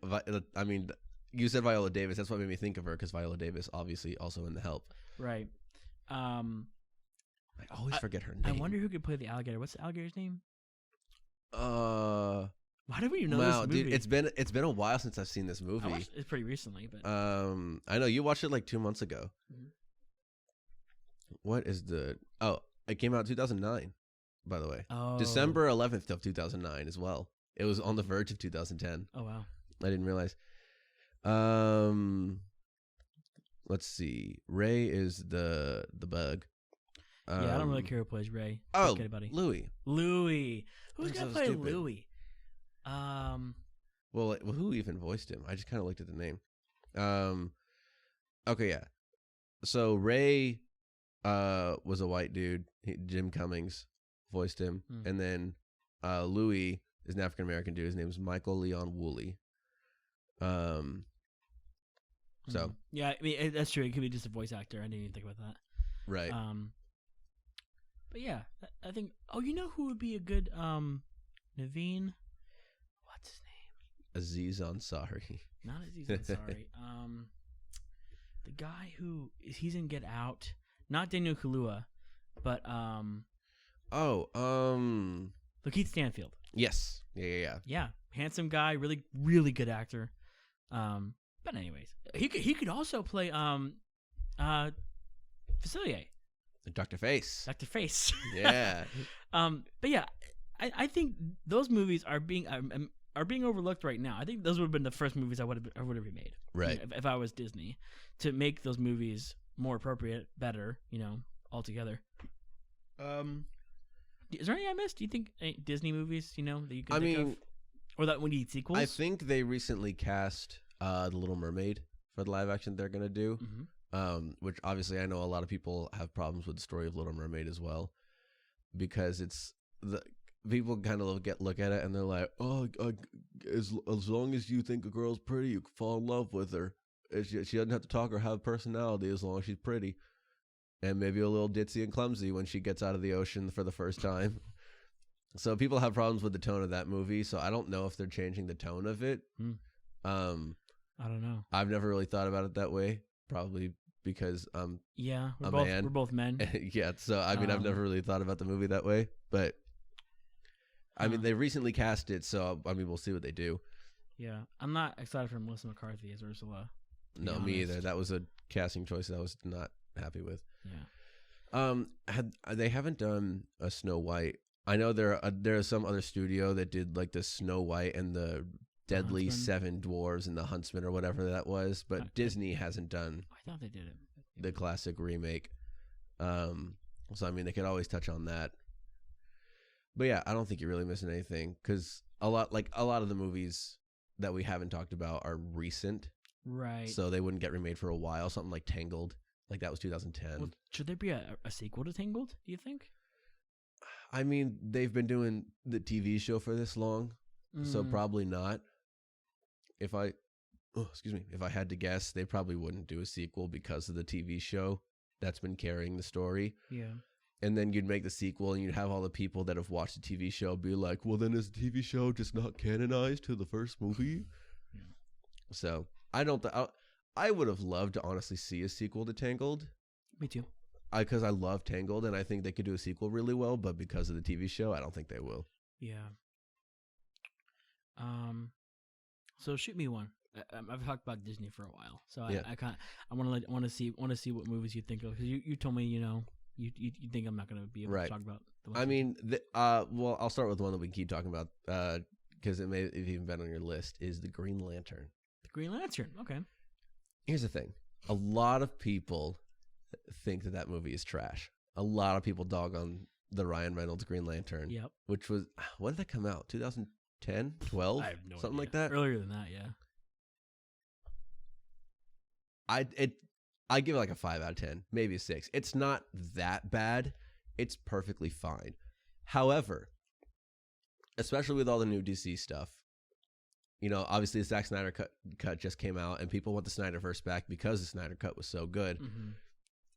I mean, you said Viola Davis. That's what made me think of her, because Viola Davis, obviously, also in The Help.
Right.
I always forget her name.
I wonder who could play the alligator. What's the alligator's name? Why do we even know this movie?
Dude, it's been a while since I've seen this movie.
It's pretty recently, but
I know you watched it like 2 months ago. Mm-hmm. What is it came out in 2009. By the way, December 11th of 2009 as well. It was on the verge of 2010.
Oh wow!
I didn't realize. Let's see. Ray is the bug.
Yeah, I don't really care who plays Ray.
Louis.
Who's gonna play Louis?
Well, who even voiced him? I just kind of looked at the name. Okay, yeah. So Ray, was a white dude. Jim Cummings voiced him, and then Louis is an African American dude. His name is Michael Leon Woolley. So
yeah, I mean that's true. It could be just a voice actor. I didn't even think about that.
Right.
But yeah, I think. Oh, you know who would be a good Naveen? What's his name?
Aziz Ansari.
Not Aziz Ansari. The guy he's in Get Out. Not Daniel Kaluuya, but Lakeith Stanfield.
Yes. Yeah.
Yeah, handsome guy, really, really good actor. But anyways, he could also play Facilier.
Dr. Face.
Dr. Face.
Yeah.
But yeah, I think those movies are being overlooked right now. I think those would have been the first movies I would have remade.
Right.
If I was Disney, to make those movies more appropriate, better, altogether. Is there any I missed? Do you think any Disney movies, that you could think of? Or that we need sequels?
I think they recently cast The Little Mermaid for the live action they're going to do.
Mm-hmm.
Which obviously I know a lot of people have problems with the story of Little Mermaid as well, because it's people kind of look at it and they're like, oh, as long as you think a girl's pretty, you can fall in love with her. She doesn't have to talk or have personality as long as she's pretty, and maybe a little ditzy and clumsy when she gets out of the ocean for the first time. So people have problems with the tone of that movie. So I don't know if they're changing the tone of it.
I don't know.
I've never really thought about it that way. Probably because
we're both men.
Yeah, so I've never really thought about the movie that way, but they recently cast it, so we'll see what they do.
Yeah, I'm not excited for Melissa McCarthy as Ursula.
No, me either. That was a casting choice that I was not happy with.
Yeah.
They haven't done a Snow White. I know there is some other studio that did like the Snow White and the Deadly Seven Dwarves and the Huntsman or whatever that was, but Disney hasn't done.
I thought they did it.
The classic remake. So they could always touch on that. But yeah, I don't think you're really missing anything, because a lot of the movies that we haven't talked about are recent,
right?
So they wouldn't get remade for a while. Something like Tangled, like that was 2010.
Well, should there be a sequel to Tangled, do you think?
They've been doing the TV show for this long, so probably not. If I had to guess, they probably wouldn't do a sequel because of the TV show that's been carrying the story.
Yeah.
And then you'd make the sequel and you'd have all the people that have watched the TV show be like, well, then is the TV show just not canonized to the first movie?
Yeah.
So I would have loved to honestly see a sequel to Tangled.
Me too.
Because I love Tangled and I think they could do a sequel really well, but because of the TV show, I don't think they will.
Yeah. So shoot me one. I've talked about Disney for a while, so I want to see what movies you think of, because you told me you think I'm not going to be able to talk about the ones.
Well, I'll start with one that we can keep talking about, because it may have even been on your list, is the Green Lantern.
The Green Lantern, okay.
Here's the thing: a lot of people think that movie is trash. A lot of people dog on the Ryan Reynolds Green Lantern.
Yep.
Which was, when did that come out? 2010, 12,
I have no
something
idea.
like that.
Earlier than that, yeah.
I give it like a 5 out of 10, maybe a 6. It's not that bad. It's perfectly fine. However, especially with all the new DC stuff, obviously the Zack Snyder cut just came out, and people want the Snyderverse back because the Snyder cut was so good,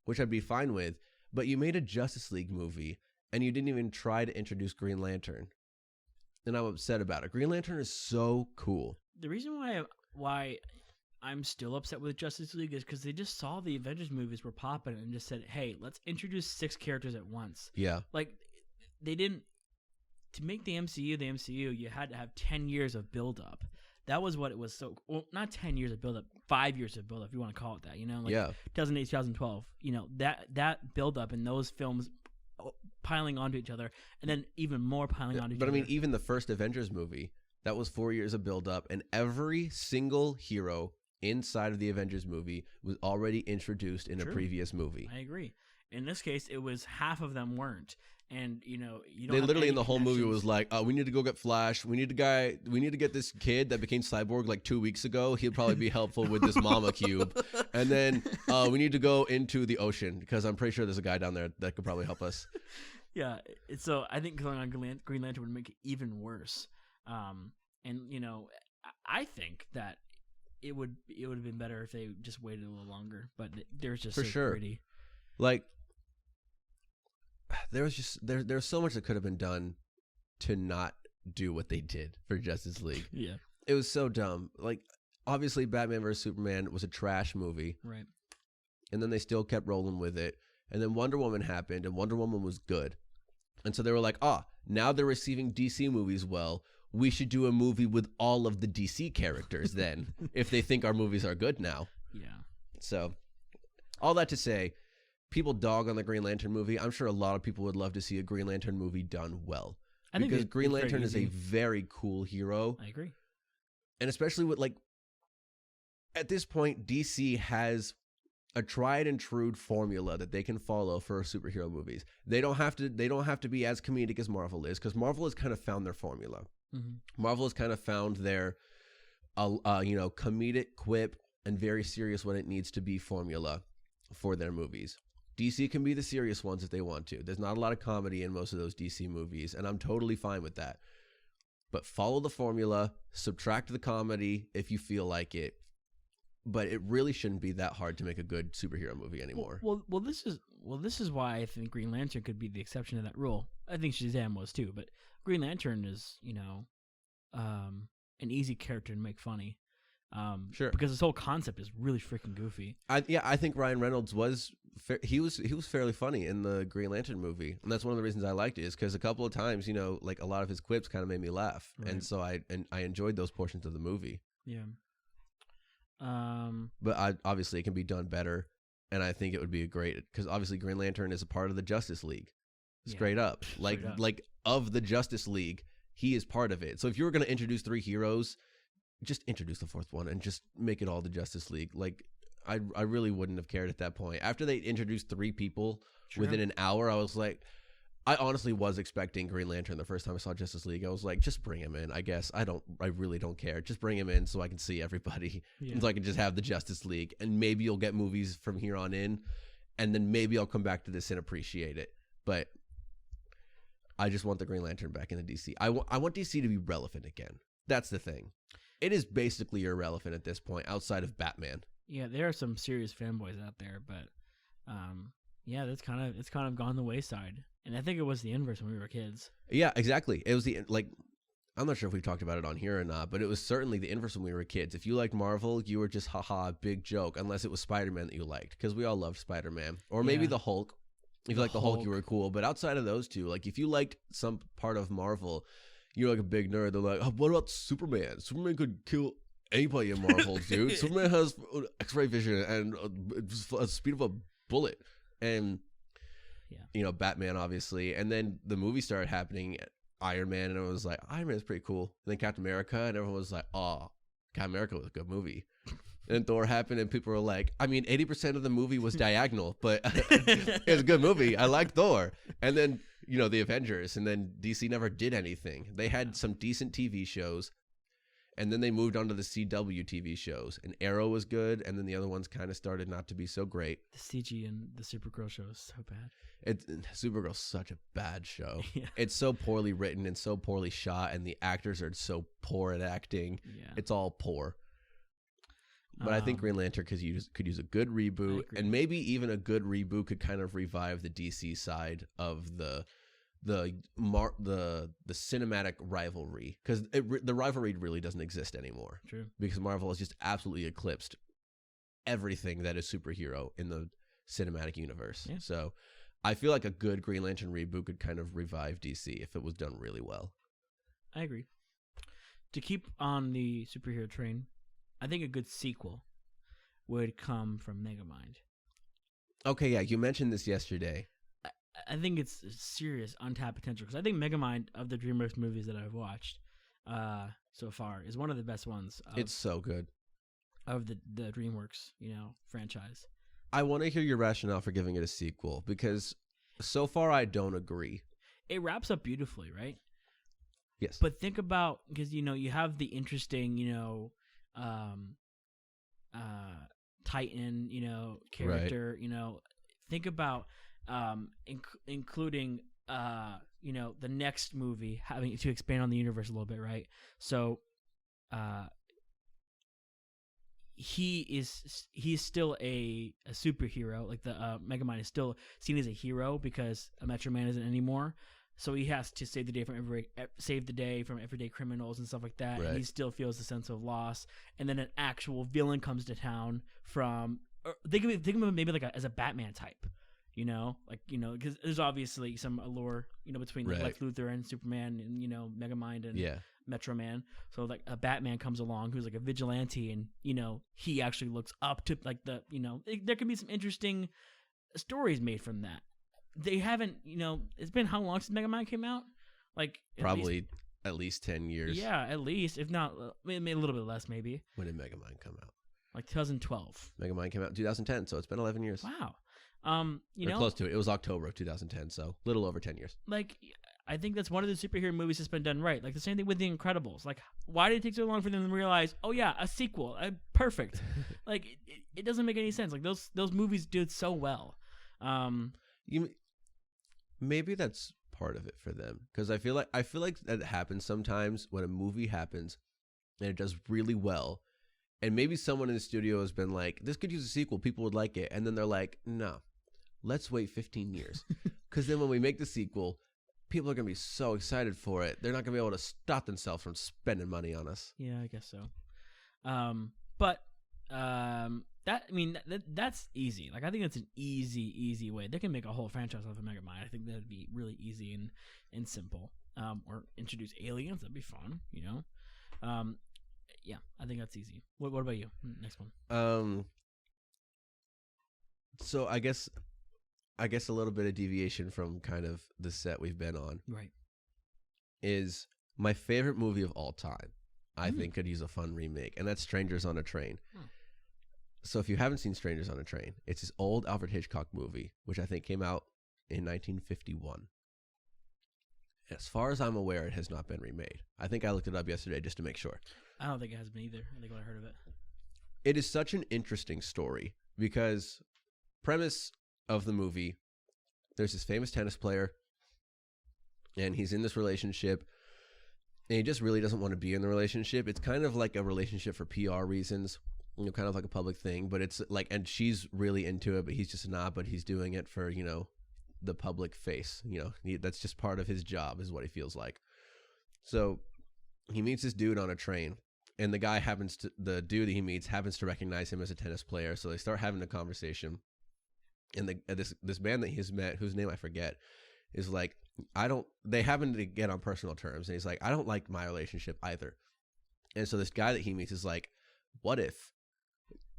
which I'd be fine with. But you made a Justice League movie, and you didn't even try to introduce Green Lantern, and I'm upset about it. Green Lantern is so cool.
The reason why I'm still upset with Justice League is because they just saw the Avengers movies were popping and just said, hey, let's introduce 6 characters at once.
Yeah.
Like, they didn't... To make the MCU, you had to have 10 years of build-up. That was what it was. So, well, not 10 years of build-up, 5 years of build-up, if you want to call it that. 2008, 2012. That build-up and those films piling onto each other, and then even more piling onto each other.
But even the first Avengers movie, that was 4 years of build-up, and every single hero inside of the Avengers movie was already introduced in a previous movie.
I agree. In this case, it was half of them weren't, and you don't.
They literally in the whole movie was like, we need to go get Flash. We need to get this kid that became Cyborg like 2 weeks ago. He'll probably be helpful with this Mama Cube. And then we need to go into the ocean because I'm pretty sure there's a guy down there that could probably help us.
Yeah. So I think going on Green Lantern would make it even worse. And I think that it would have been better if they just waited a little longer, but there's just
for
so
sure.
pretty.
Like, there's so much that could have been done to not do what they did for Justice League.
Yeah.
It was so dumb. Like, obviously, Batman vs. Superman was a trash movie.
Right.
And then they still kept rolling with it. And then Wonder Woman happened, and Wonder Woman was good. And so they were like, now they're receiving DC movies well. We should do a movie with all of the DC characters then, if they think our movies are good now.
Yeah.
So, all that to say, people dog on the Green Lantern movie. I'm sure a lot of people would love to see a Green Lantern movie done well. Because Green Lantern is a very cool hero.
I agree.
And especially with, like, at this point, DC has a tried and true formula that they can follow for superhero movies. They don't have to be as comedic as Marvel is, because Marvel has kind of found their formula. Mm-hmm. Marvel has kind of found their comedic quip and very serious when it needs to be formula for their movies. DC can be the serious ones if they want to. There's not a lot of comedy in most of those DC movies, and I'm totally fine with that. But follow the formula, subtract the comedy if you feel like it. But it really shouldn't be that hard to make a good superhero movie anymore.
Well, this is why I think Green Lantern could be the exception to that rule. I think Shazam was too, but Green Lantern is, an easy character to make funny.
Sure.
Because this whole concept is really freaking goofy.
I think Ryan Reynolds was fairly funny in the Green Lantern movie, and that's one of the reasons I liked it, is because a couple of times, like a lot of his quips kind of made me laugh, right. And so I enjoyed those portions of the movie.
Yeah.
But obviously it can be done better, and I think it would be because obviously Green Lantern is a part of the Justice League, straight up. Like of the Justice League, he is part of it. So if you were going to introduce 3 heroes, just introduce the 4th one and just make it all the Justice League. Like, I really wouldn't have cared at that point. After they introduced 3 people within an hour, I was like, I honestly was expecting Green Lantern the first time I saw Justice League. I was like, just bring him in, I guess. I really don't care. Just bring him in so I can see everybody. Yeah. So I can just have the Justice League. And maybe you'll get movies from here on in. And then maybe I'll come back to this and appreciate it. But I just want the Green Lantern back in the DC. I want DC to be relevant again. That's the thing. It is basically irrelevant at this point outside of Batman.
Yeah, there are some serious fanboys out there, but it's kind of gone the wayside. And I think it was the inverse when we were kids. Yeah,
exactly. It was I'm not sure if we talked about it on here or not, but it was certainly the inverse when we were kids. If you liked Marvel, you were just haha, big joke, unless it was Spider-Man that you liked, because we all loved Spider-Man. Or maybe the Hulk. If you liked the Hulk, you were cool. But outside of those two, like if you liked some part of Marvel, you're like a big nerd. They're like, what about Superman? Superman could kill anybody in Marvel, dude. Superman has X-ray vision and a speed of a bullet. And Batman, obviously. And then the movie started happening, Iron Man, and it was like, Iron Man is pretty cool. And then Captain America, and everyone was like, Captain America was a good movie. And then Thor happened, and people were like, 80% of the movie was diagonal, but it was a good movie. I liked Thor. And then, the Avengers, and then DC never did anything. They had some decent TV shows, and then they moved on to the CW TV shows. And Arrow was good, and then the other ones kind of started not to be so great.
The CG and the Supergirl show is so bad.
Supergirl's such a bad show.
Yeah.
It's so poorly written and so poorly shot, and the actors are so poor at acting.
Yeah.
It's all poor. But I think Green Lantern could use a good reboot, and maybe even a good reboot could kind of revive the DC side of the cinematic rivalry, because the rivalry really doesn't exist anymore.
True.
Because Marvel has just absolutely eclipsed everything that is superhero in the cinematic universe. Yeah. So I feel like a good Green Lantern reboot could kind of revive DC if it was done really well.
I agree. To keep on the superhero train, I think a good sequel would come from Megamind.
Okay, yeah, you mentioned this yesterday.
I think it's serious untapped potential, because I think Megamind, of the DreamWorks movies that I've watched so far, is one of the best ones.
It's so good.
Of the DreamWorks, franchise.
I want to hear your rationale for giving it a sequel, because so far I don't agree.
It wraps up beautifully, right?
Yes.
But think about, because you have the interesting, Titan, character, right. Think about including the next movie having to expand on the universe a little bit, right? So he's still a superhero. Like the Megamind is still seen as a hero because a Metro Man isn't anymore. So he has to save the day from everyday criminals and stuff like that. Right. And he still feels the sense of loss. And then an actual villain comes to town from. Think of him maybe like as a Batman type. Because there's obviously some allure, between Lex Luthor and Superman and, Megamind and Metro Man. So like a Batman comes along who's like a vigilante and, he actually looks up to like there can be some interesting stories made from that. They haven't, it's been how long since Megamind came out? Like
probably at least 10 years.
Yeah, at least, if not, maybe a little bit less maybe.
When did Megamind come out?
Like 2012.
Megamind came out in 2010, so it's been 11 years.
Wow.
Or close to it. It was October of 2010, so a little over 10 years.
Like, I think that's one of the superhero movies that's been done right. Like the same thing with The Incredibles. Like, why did it take so long for them to realize? Oh yeah, a sequel, perfect. Like, it doesn't make any sense. Like those movies did so well.
Maybe that's part of it for them because I feel like that happens sometimes when a movie happens and it does really well. And maybe someone in the studio has been like, this could use a sequel. People would like it. And then they're like, no, let's wait 15 years. Because then when we make the sequel, people are going to be so excited for it. They're not going to be able to stop themselves from spending money on us.
Yeah, I guess so. That's easy. Like, I think that's an easy way. They can make a whole franchise out of Megamind. I think that would be really easy and simple. Or introduce aliens. That'd be fun, Yeah, I think that's easy. What about you? Next one.
So I guess a little bit of deviation from kind of the set we've been on.
Right.
Is my favorite movie of all time. I think could use a fun remake, and that's Strangers on a Train. So if you haven't seen Strangers on a Train, it's this old Alfred Hitchcock movie, which I think came out in 1951. As far as I'm aware, it has not been remade. I think I looked it up yesterday just to make sure.
I don't think it has been either. I think when I heard of it.
It is such an interesting story because premise of the movie, there's this famous tennis player and he's in this relationship and he just really doesn't want to be in the relationship. It's kind of like a relationship for PR reasons, kind of like a public thing, but it's like, and she's really into it, but he's just not, but he's doing it for, the public face, that's just part of his job is what he feels like. So he meets this dude on a train and the dude that he meets happens to recognize him as a tennis player. So they start having a conversation and this man that he's met, whose name I forget, is like, they happen to get on personal terms. And he's like, I don't like my relationship either. And so this guy that he meets is like, what if,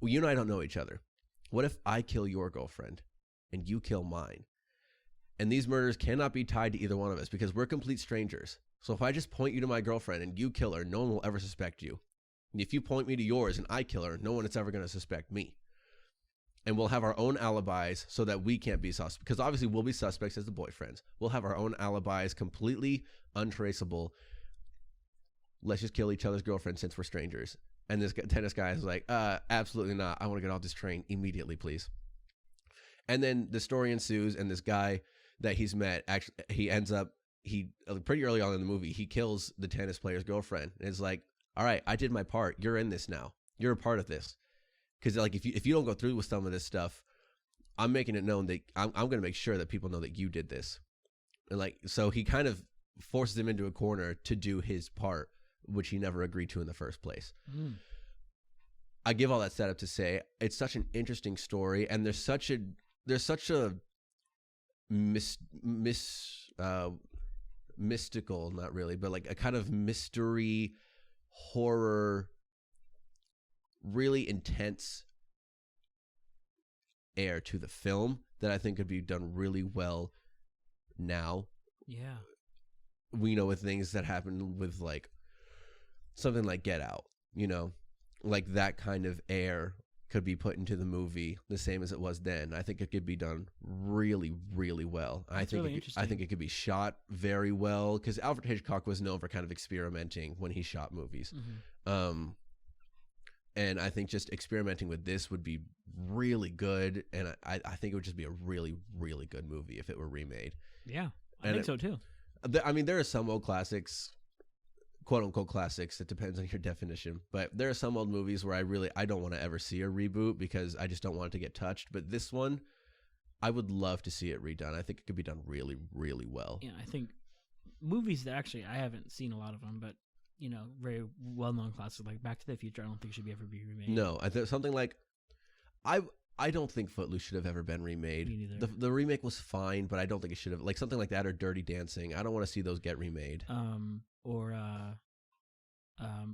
you and I don't know each other. What if I kill your girlfriend and you kill mine? And these murders cannot be tied to either one of us because we're complete strangers. So if I just point you to my girlfriend and you kill her, no one will ever suspect you. And if you point me to yours and I kill her, no one is ever going to suspect me. And we'll have our own alibis so that we can't be suspects. Because obviously we'll be suspects as the boyfriends. We'll have our own alibis, completely untraceable. Let's just kill each other's girlfriends since we're strangers. And this tennis guy is like, absolutely not. I want to get off this train immediately, please. And then the story ensues, and this guy that he's met, actually, he ends up, pretty early on in the movie, he kills the tennis player's girlfriend. And it's like, all right, I did my part. You're in this now. You're a part of this. Because like, if you don't go through with some of this stuff, I'm making it known that I'm going to make sure that people know that you did this. And like, so he kind of forces him into a corner to do his part, which he never agreed to in the first place. I give all that setup to say it's such an interesting story, and there's such a mystical, not really, but like a kind of mystery, horror, really intense air to the film that I think could be done really well now.
Yeah.
With things that happen with like something like Get Out, like that kind of air could be put into the movie the same as it was then. I think it could be done really, really well. I think it could be shot very well because Alfred Hitchcock was known for kind of experimenting when he shot movies. And I think just experimenting with this would be really good. And I think it would just be a really, really good movie if it were remade.
Yeah, I think so too.
I mean, there are some old classics, quote unquote classics. It depends on your definition. But there are some old movies where I don't want to ever see a reboot because I just don't want it to get touched. But this one, I would love to see it redone. I think it could be done really, really well.
Yeah, I think movies that actually I haven't seen a lot of them, but very well-known classics like Back to the Future. I don't think should ever be remade.
No, I think something like I don't think Footloose should have ever been remade.
Me neither.
The remake was fine, but I don't think it should have. Like something like that or Dirty Dancing. I don't want to see those get remade.
Or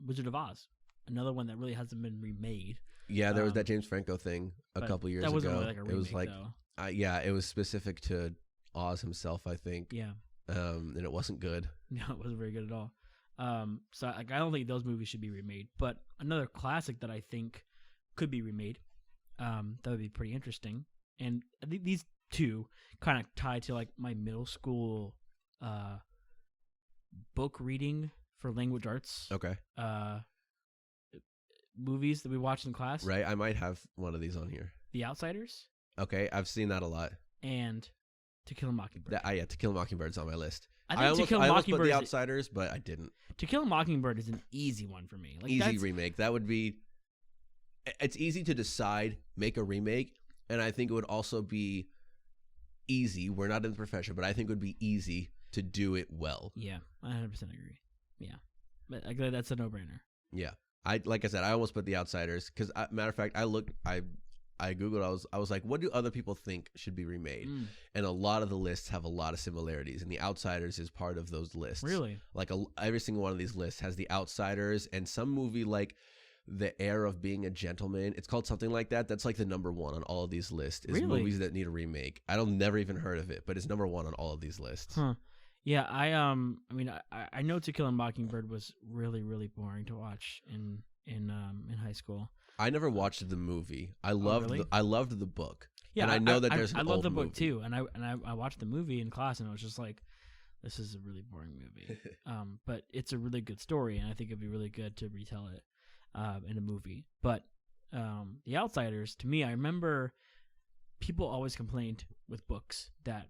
Wizard of Oz, another one that really hasn't been remade.
Yeah, there was that James Franco thing a couple years ago.
That wasn't really like a remake,
it was like,
though.
Yeah, it was specific to Oz himself, I think.
Yeah.
And it wasn't good.
No, it wasn't very good at all. So I don't think those movies should be remade. But another classic that I think could be remade, that would be pretty interesting. And I think these two kind of tie to like my middle school book reading for language arts.
Okay.
Movies that we watched in class.
Right. I might have one of these on here.
The Outsiders.
Okay. I've seen that a lot.
And To Kill a Mockingbird.
To Kill a Mockingbbird's on my list.
I almost put
The Outsiders, but I didn't.
To Kill a Mockingbird is an easy one for me. Like,
easy remake. That would be. It's easy to decide, make a remake, and I think it would also be easy. We're not in the profession, but I think it would be easy to do it well.
Yeah, I 100% agree. Yeah, but that's a no-brainer.
Yeah, like I said, I almost put The Outsiders because, matter of fact, I googled. I was like, what do other people think should be remade? And a lot of the lists have a lot of similarities, and The Outsiders is part of those lists.
Really?
Like every single one of these lists has The Outsiders and some movie like The Air of Being a Gentleman. It's called something like that. That's like the number one on all of these lists. Is
really?
Movies that need a remake. I don't never even heard of it, but it's number one on all of these lists.
Huh. Yeah, I know To Kill a Mockingbird was really, really boring to watch in high school.
I never watched the movie. I loved the book.
Yeah,
and I know that there's an
I love
old
the book
movie.
too, and I watched the movie in class, and I was just like, this is a really boring movie. But it's a really good story, and I think it'd be really good to retell it in a movie. But The Outsiders, to me, I remember people always complained with books that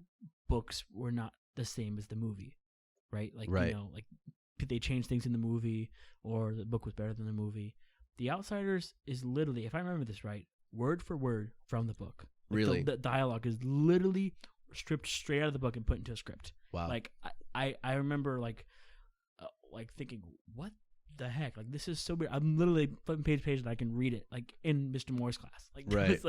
books were not the same as the movie, right? Like,
right.
Like they changed things in the movie, or the book was better than the movie. The Outsiders is literally, if I remember this right, word for word from the book. Like
really?
The dialogue is literally stripped straight out of the book and put into a script.
Wow.
Like I remember like thinking, what the heck? Like, this is so weird. I'm literally flipping page to page and I can read it like in Mr. Moore's class. Like,
right.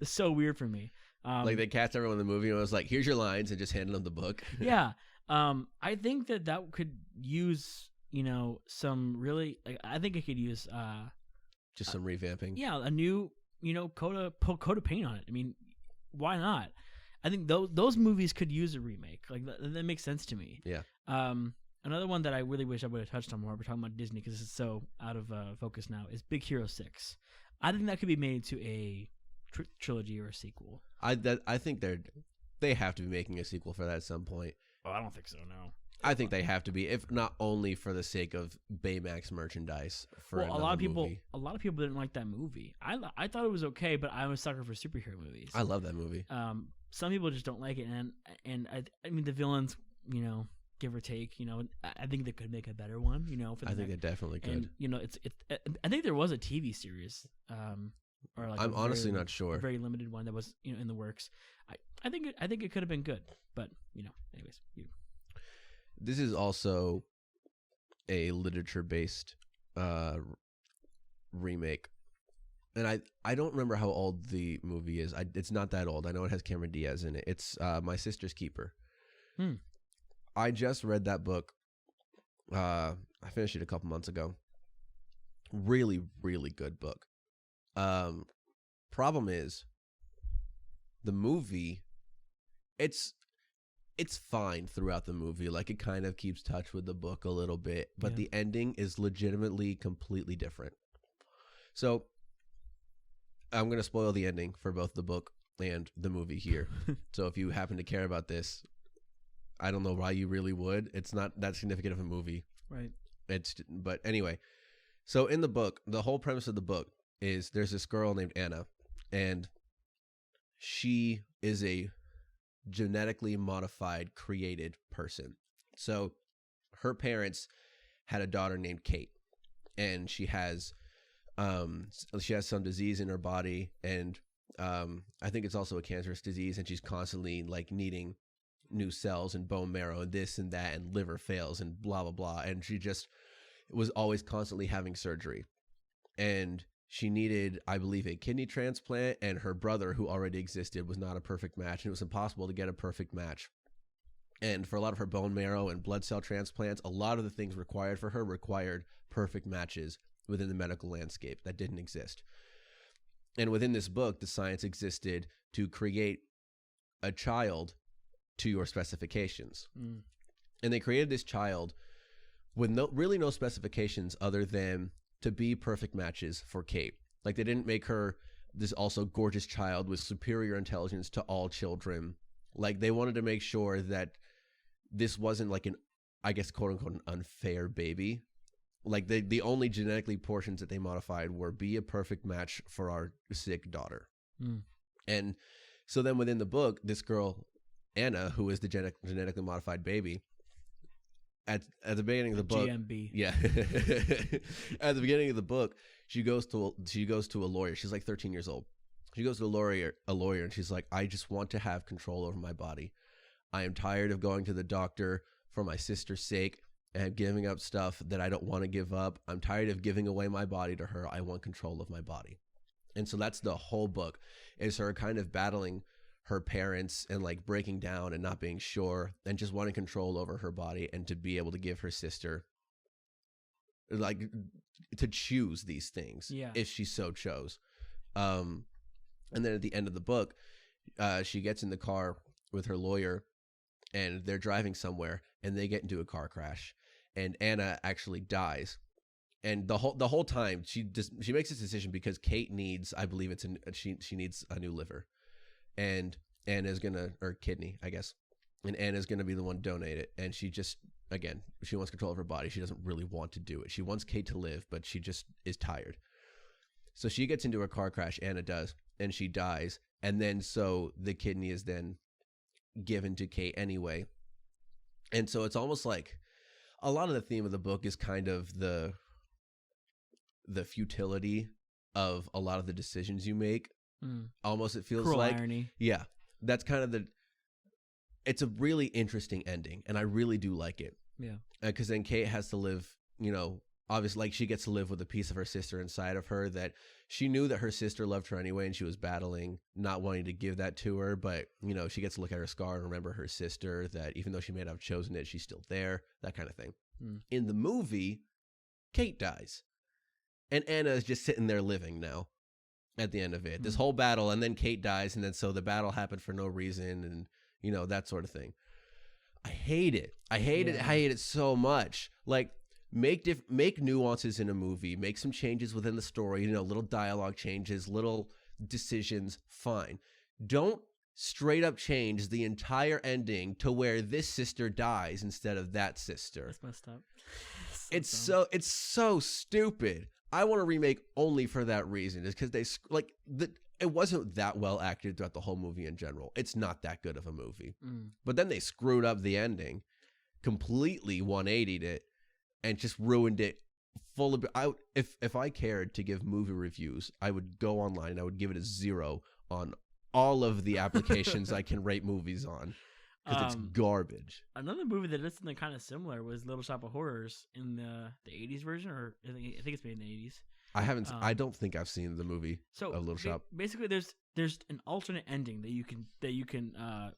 It's so weird for me.
Like they cast everyone in the movie and it was like, here's your lines, and just handed them the book.
Yeah. I think that could use, some really, like, I think it could use
just some revamping.
Yeah, a new, coat of paint on it. I mean, why not? I think those movies could use a remake. Like, that makes sense to me.
Yeah.
Another one that I really wish I would have touched on more, we're talking about Disney because it's so out of focus now, is Big Hero 6. I think that could be made into a trilogy or a sequel.
I think they have to be making a sequel for that at some point.
Oh, I don't think so, no.
I think they have to be, if not only for the sake of Baymax merchandise. For
a lot of people,
movie.
a lot of people didn't like that movie. I thought it was okay, but I'm a sucker for superhero movies.
I love that movie.
Some people just don't like it, and I mean the villains, give or take, I think they could make a better one,
I think they definitely could.
And, it's I think there was a TV series, or like
I'm honestly not sure.
A very limited one that was in the works. I think it could have been good, but anyways.
This is also a literature-based remake, and I don't remember how old the movie is. It's not that old. I know it has Cameron Diaz in it. It's My Sister's Keeper. I just read that book. I finished it a couple months ago. Really, really good book. Problem is, the movie, it's fine throughout the movie. Like, it kind of keeps touch with the book a little bit, but the ending is legitimately completely different. So I'm going to spoil the ending for both the book and the movie here. So if you happen to care about this, I don't know why you really would. It's not that significant of a movie.
Right.
But anyway, so in the book, the whole premise of the book is there's this girl named Anna, and she is a genetically modified, created person. So her parents had a daughter named Kate, and she has some disease in her body, and I think it's also a cancerous disease, and she's constantly like needing new cells and bone marrow and this and that, and liver fails and blah blah blah, and she just was always constantly having surgery, and she needed, I believe, a kidney transplant, and her brother, who already existed, was not a perfect match, and it was impossible to get a perfect match. And for a lot of her bone marrow and blood cell transplants, a lot of the things required for her required perfect matches within the medical landscape that didn't exist. And within this book, the science existed to create a child to your specifications. And they created this child with really no specifications other than to be perfect matches for Kate. Like, they didn't make her this also gorgeous child with superior intelligence to all children. Like, they wanted to make sure that this wasn't like an, I guess, quote unquote, an unfair baby. Like, the only genetically portions that they modified were be a perfect match for our sick daughter. And so then within the book, this girl, Anna, who is the genetically modified baby, at the beginning of the book,
GMB.
Yeah, at the beginning of the book, she goes to a lawyer. She's like 13 years old. She goes to a lawyer, and she's like, I just want to have control over my body. I am tired of going to the doctor for my sister's sake and giving up stuff that I don't want to give up. I'm tired of giving away my body to her. I want control of my body. And so that's the whole book, is her kind of battling her parents and like breaking down and not being sure and just wanting control over her body and to be able to give her sister, like, to choose these things if she so chose. And then at the end of the book, she gets in the car with her lawyer, and they're driving somewhere, and they get into a car crash, and Anna actually dies. And the whole time she makes this decision because Kate needs, I believe she needs a new liver, and Anna's gonna, or kidney, I guess, and Anna's gonna be the one to donate it. And she just, again, she wants control of her body. She doesn't really want to do it. She wants Kate to live, but she just is tired. So she gets into a car crash, Anna does, and she dies. And then so the kidney is then given to Kate anyway. And so it's almost like a lot of the theme of the book is kind of the futility of a lot of the decisions you make. Almost, it feels
cruel
like
irony.
Yeah, that's kind of it's a really interesting ending, and I really do like it.
Yeah,
because then Kate has to live, obviously, like, she gets to live with a piece of her sister inside of her that she knew that her sister loved her anyway, and she was battling not wanting to give that to her. But she gets to look at her scar and remember her sister, that even though she may not have chosen it, she's still there, that kind of thing. In the movie, Kate dies, and Anna is just sitting there living now at the end of it. This whole battle, and then Kate dies, and then so the battle happened for no reason, and that sort of thing. I hate it. I hate it so much. Like, make nuances in a movie, make some changes within the story, little dialogue changes, little decisions, fine. Don't straight up change the entire ending to where this sister dies instead of that sister.
That's messed up.
It's so stupid. I want a remake only for that reason, is because it wasn't that well acted throughout the whole movie in general. It's not that good of a movie. But then they screwed up the ending, completely 180'd it, and just ruined it full of. If I cared to give movie reviews, I would go online and I would give it a 0 on all of the applications I can rate movies on, because it's garbage.
Another movie that did something kind of similar was Little Shop of Horrors in the 80s version, or I think it's made in the 80s.
I haven't. I don't think I've seen the movie of Little Shop.
Basically, there's an alternate ending that you can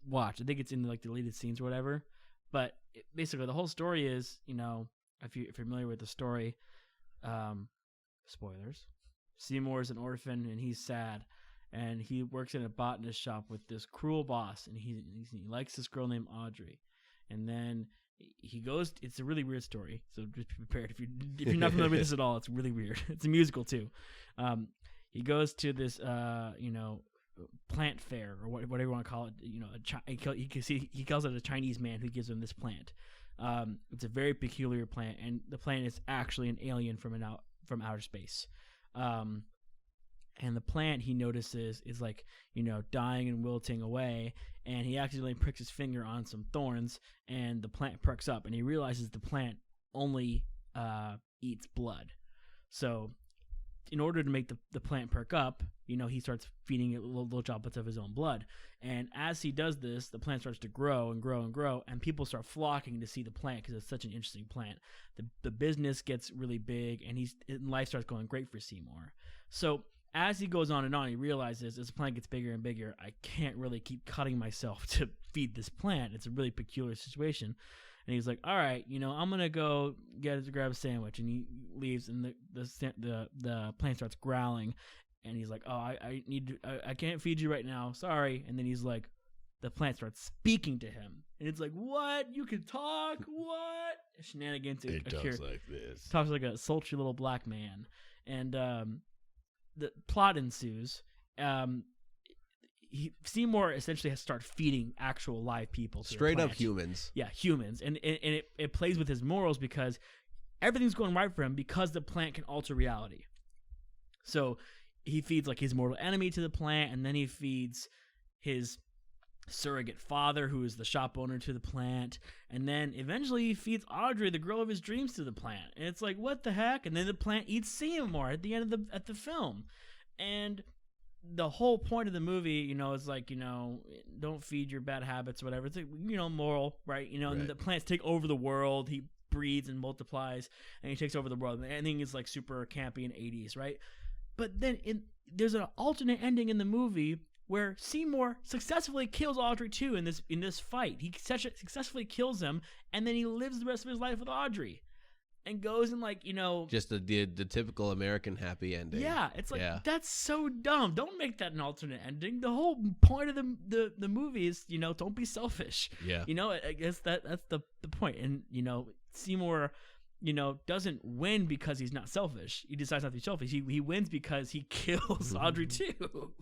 watch. I think it's in like deleted scenes or whatever. But basically, the whole story is, if you're familiar with the story, spoilers. Seymour's an orphan and he's sad, and he works in a botanist shop with this cruel boss, and he likes this girl named Audrey, and then he goes. It's a really weird story, so just be prepared. If you're not familiar with this at all, it's really weird. It's a musical too. He goes to this plant fair, or whatever you want to call it. He calls it a Chinese man who gives him this plant. It's a very peculiar plant, and the plant is actually an alien from outer space. And the plant, he notices, is like, dying and wilting away, and he accidentally pricks his finger on some thorns, and the plant perks up, and he realizes the plant only eats blood. So in order to make the plant perk up, he starts feeding it little droplets of his own blood. And as he does this, the plant starts to grow and grow and grow, and people start flocking to see the plant because it's such an interesting plant. The business gets really big, and life starts going great for Seymour. So as he goes on, he realizes as the plant gets bigger and bigger, I can't really keep cutting myself to feed this plant. It's a really peculiar situation. And he's like, all right, I'm going to go grab a sandwich. And he leaves, and the plant starts growling. And he's like, oh, I can't feed you right now. Sorry. And then he's like, the plant starts speaking to him. And it's like, what? You can talk? What? Shenanigans.
It talks like this.
Talks like a sultry little black man. And the plot ensues. Seymour essentially has to start feeding actual live people.
Straight up humans.
Yeah, humans. And it plays with his morals because everything's going right for him because the plant can alter reality. So he feeds like his mortal enemy to the plant, and then he feeds his surrogate father, who is the shop owner, to the plant. And then eventually he feeds Audrey, the girl of his dreams, to the plant. And it's like, what the heck? And then the plant eats Seymour at the end of the film. And the whole point of the movie, is like, don't feed your bad habits or whatever. It's like, moral, right? And then the plants take over the world. He breeds and multiplies, and he takes over the world. And everything is like super campy in 80s, right? But then there's an alternate ending in the movie where Seymour successfully kills Audrey too in this fight. He successfully kills him, and then he lives the rest of his life with Audrey. And goes and
just the typical American happy ending.
Yeah, it's like that's so dumb. Don't make that an alternate ending. The whole point of the movie is don't be selfish.
Yeah,
I guess that's the point. And Seymour doesn't win because he's not selfish. He decides not to be selfish. He wins because he kills Audrey too.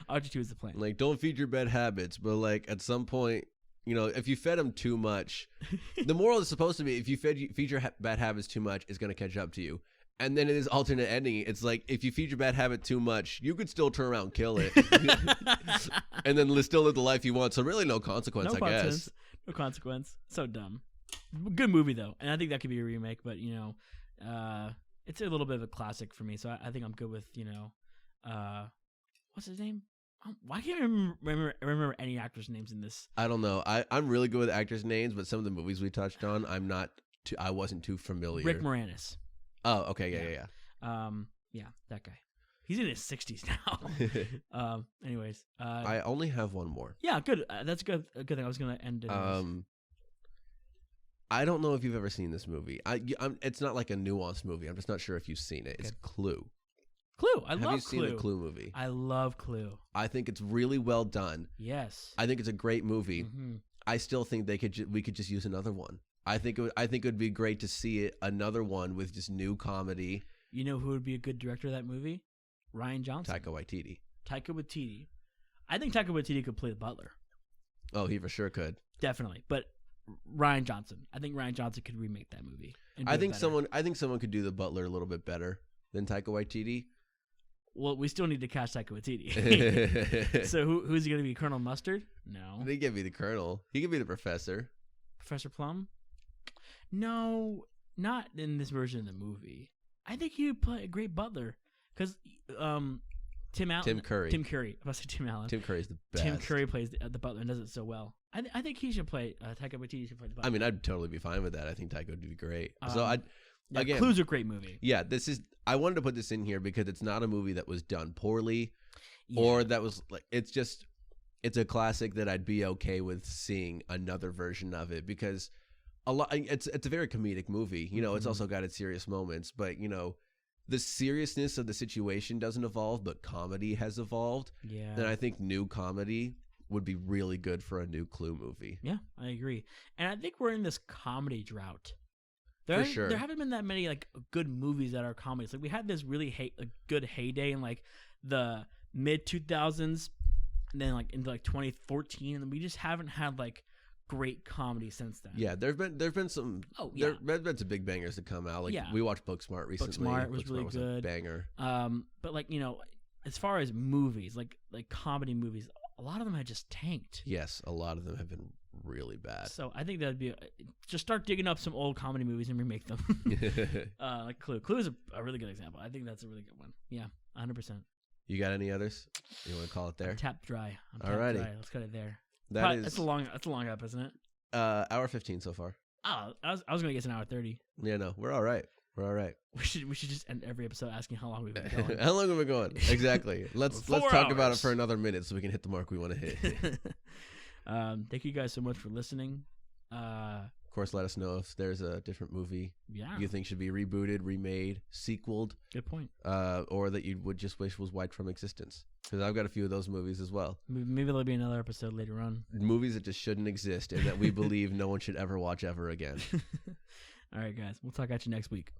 Audrey 2 is the plan.
Like, don't feed your bad habits, but like at some point, if you fed him too much, the moral is supposed to be if you feed your bad habits too much, it's going to catch up to you. And then in this alternate ending, it's like if you feed your bad habit too much, you could still turn around and kill it, and then still live the life you want. So really, no consequence, I guess.
No consequence. So dumb. Good movie though, and I think that could be a remake. But it's a little bit of a classic for me. So I think I'm good with what's his name? Why can't I remember any actors' names in this?
I don't know. I'm really good with actors' names, but some of the movies we touched on, I wasn't too familiar.
Rick Moranis.
Oh, okay, yeah.
Yeah, that guy. He's in his 60s now. Anyways,
I only have one more.
Yeah, good. That's a good thing. I was gonna end it.
I don't know if you've ever seen this movie. It's not like a nuanced movie. I'm just not sure if you've seen it. Okay. It's Clue.
Clue.
Have you seen the Clue movie?
I love Clue.
I think it's really well done.
Yes.
I think it's a great movie. Mm-hmm. I still think we could just use another one. I think it would be great to see another one with just new comedy.
You know who would be a good director of that movie? Rian Johnson.
Taika Waititi.
I think Taika Waititi could play the butler.
Oh, he for sure could.
Definitely. But Rian Johnson. I think Rian Johnson could remake that movie.
I think someone could do the butler a little bit better than Taika Waititi.
Well, we still need to cast Taika Waititi. So who's he going to be? Colonel Mustard? No.
They give me the Colonel. He could be the Professor.
Professor Plum? No, not in this version of the movie. I think he would play a great butler because Tim Curry. I'm about to say Tim Allen.
Tim Curry's the best.
Tim Curry plays the butler and does it so well. I think he should play. Taika Waititi should play the butler.
I mean, I'd totally be fine with that. I think Taika would be great.
Again, Clue's a great movie.
Yeah, I wanted to put this in here because it's not a movie that was done poorly, or that was like it's a classic that I'd be okay with seeing another version of it because it's a very comedic movie. It's also got its serious moments, but the seriousness of the situation doesn't evolve, but comedy has evolved.
Yeah,
and I think new comedy would be really good for a new Clue movie.
Yeah, I agree, and I think we're in this comedy drought.
For sure.
There haven't been that many like good movies that are comedies. Like we had this really good heyday in like the mid 2000s, and then like into like 2014, and we just haven't had like great comedy since then.
Yeah, there've been some. Oh yeah, there've been some big bangers that come out. Like we watched Booksmart recently.
Booksmart was really good.
A banger.
But like as far as movies, like comedy movies, a lot of them had just tanked.
Yes, a lot of them have been really bad.
So I think that'd be just start digging up some old comedy movies and remake them. Like Clue. Clue is a really good example. I think that's a really good one. Yeah, 100%.
You got any others? You want to call it there?
I'm tapped dry.
Alrighty.
Let's cut it there.
That's
a long up, isn't it?
hour 15 so far.
Oh, I was gonna guess an hour 30.
Yeah, no, we're all right. We're all right.
We should just end every episode asking how long we've been going.
How long have we been going? Exactly. Let's talk about it for another minute so we can hit the mark we want to hit.
Thank you guys so much for listening.
Of course, let us know if there's a different movie you think should be rebooted, remade, sequeled.
Good point.
Or that you would just wish was wiped from existence. Because I've got a few of those movies as well.
Maybe there'll be another episode later on.
Movies that just shouldn't exist and that we believe no one should ever watch ever again.
All right, guys. We'll talk at you next week.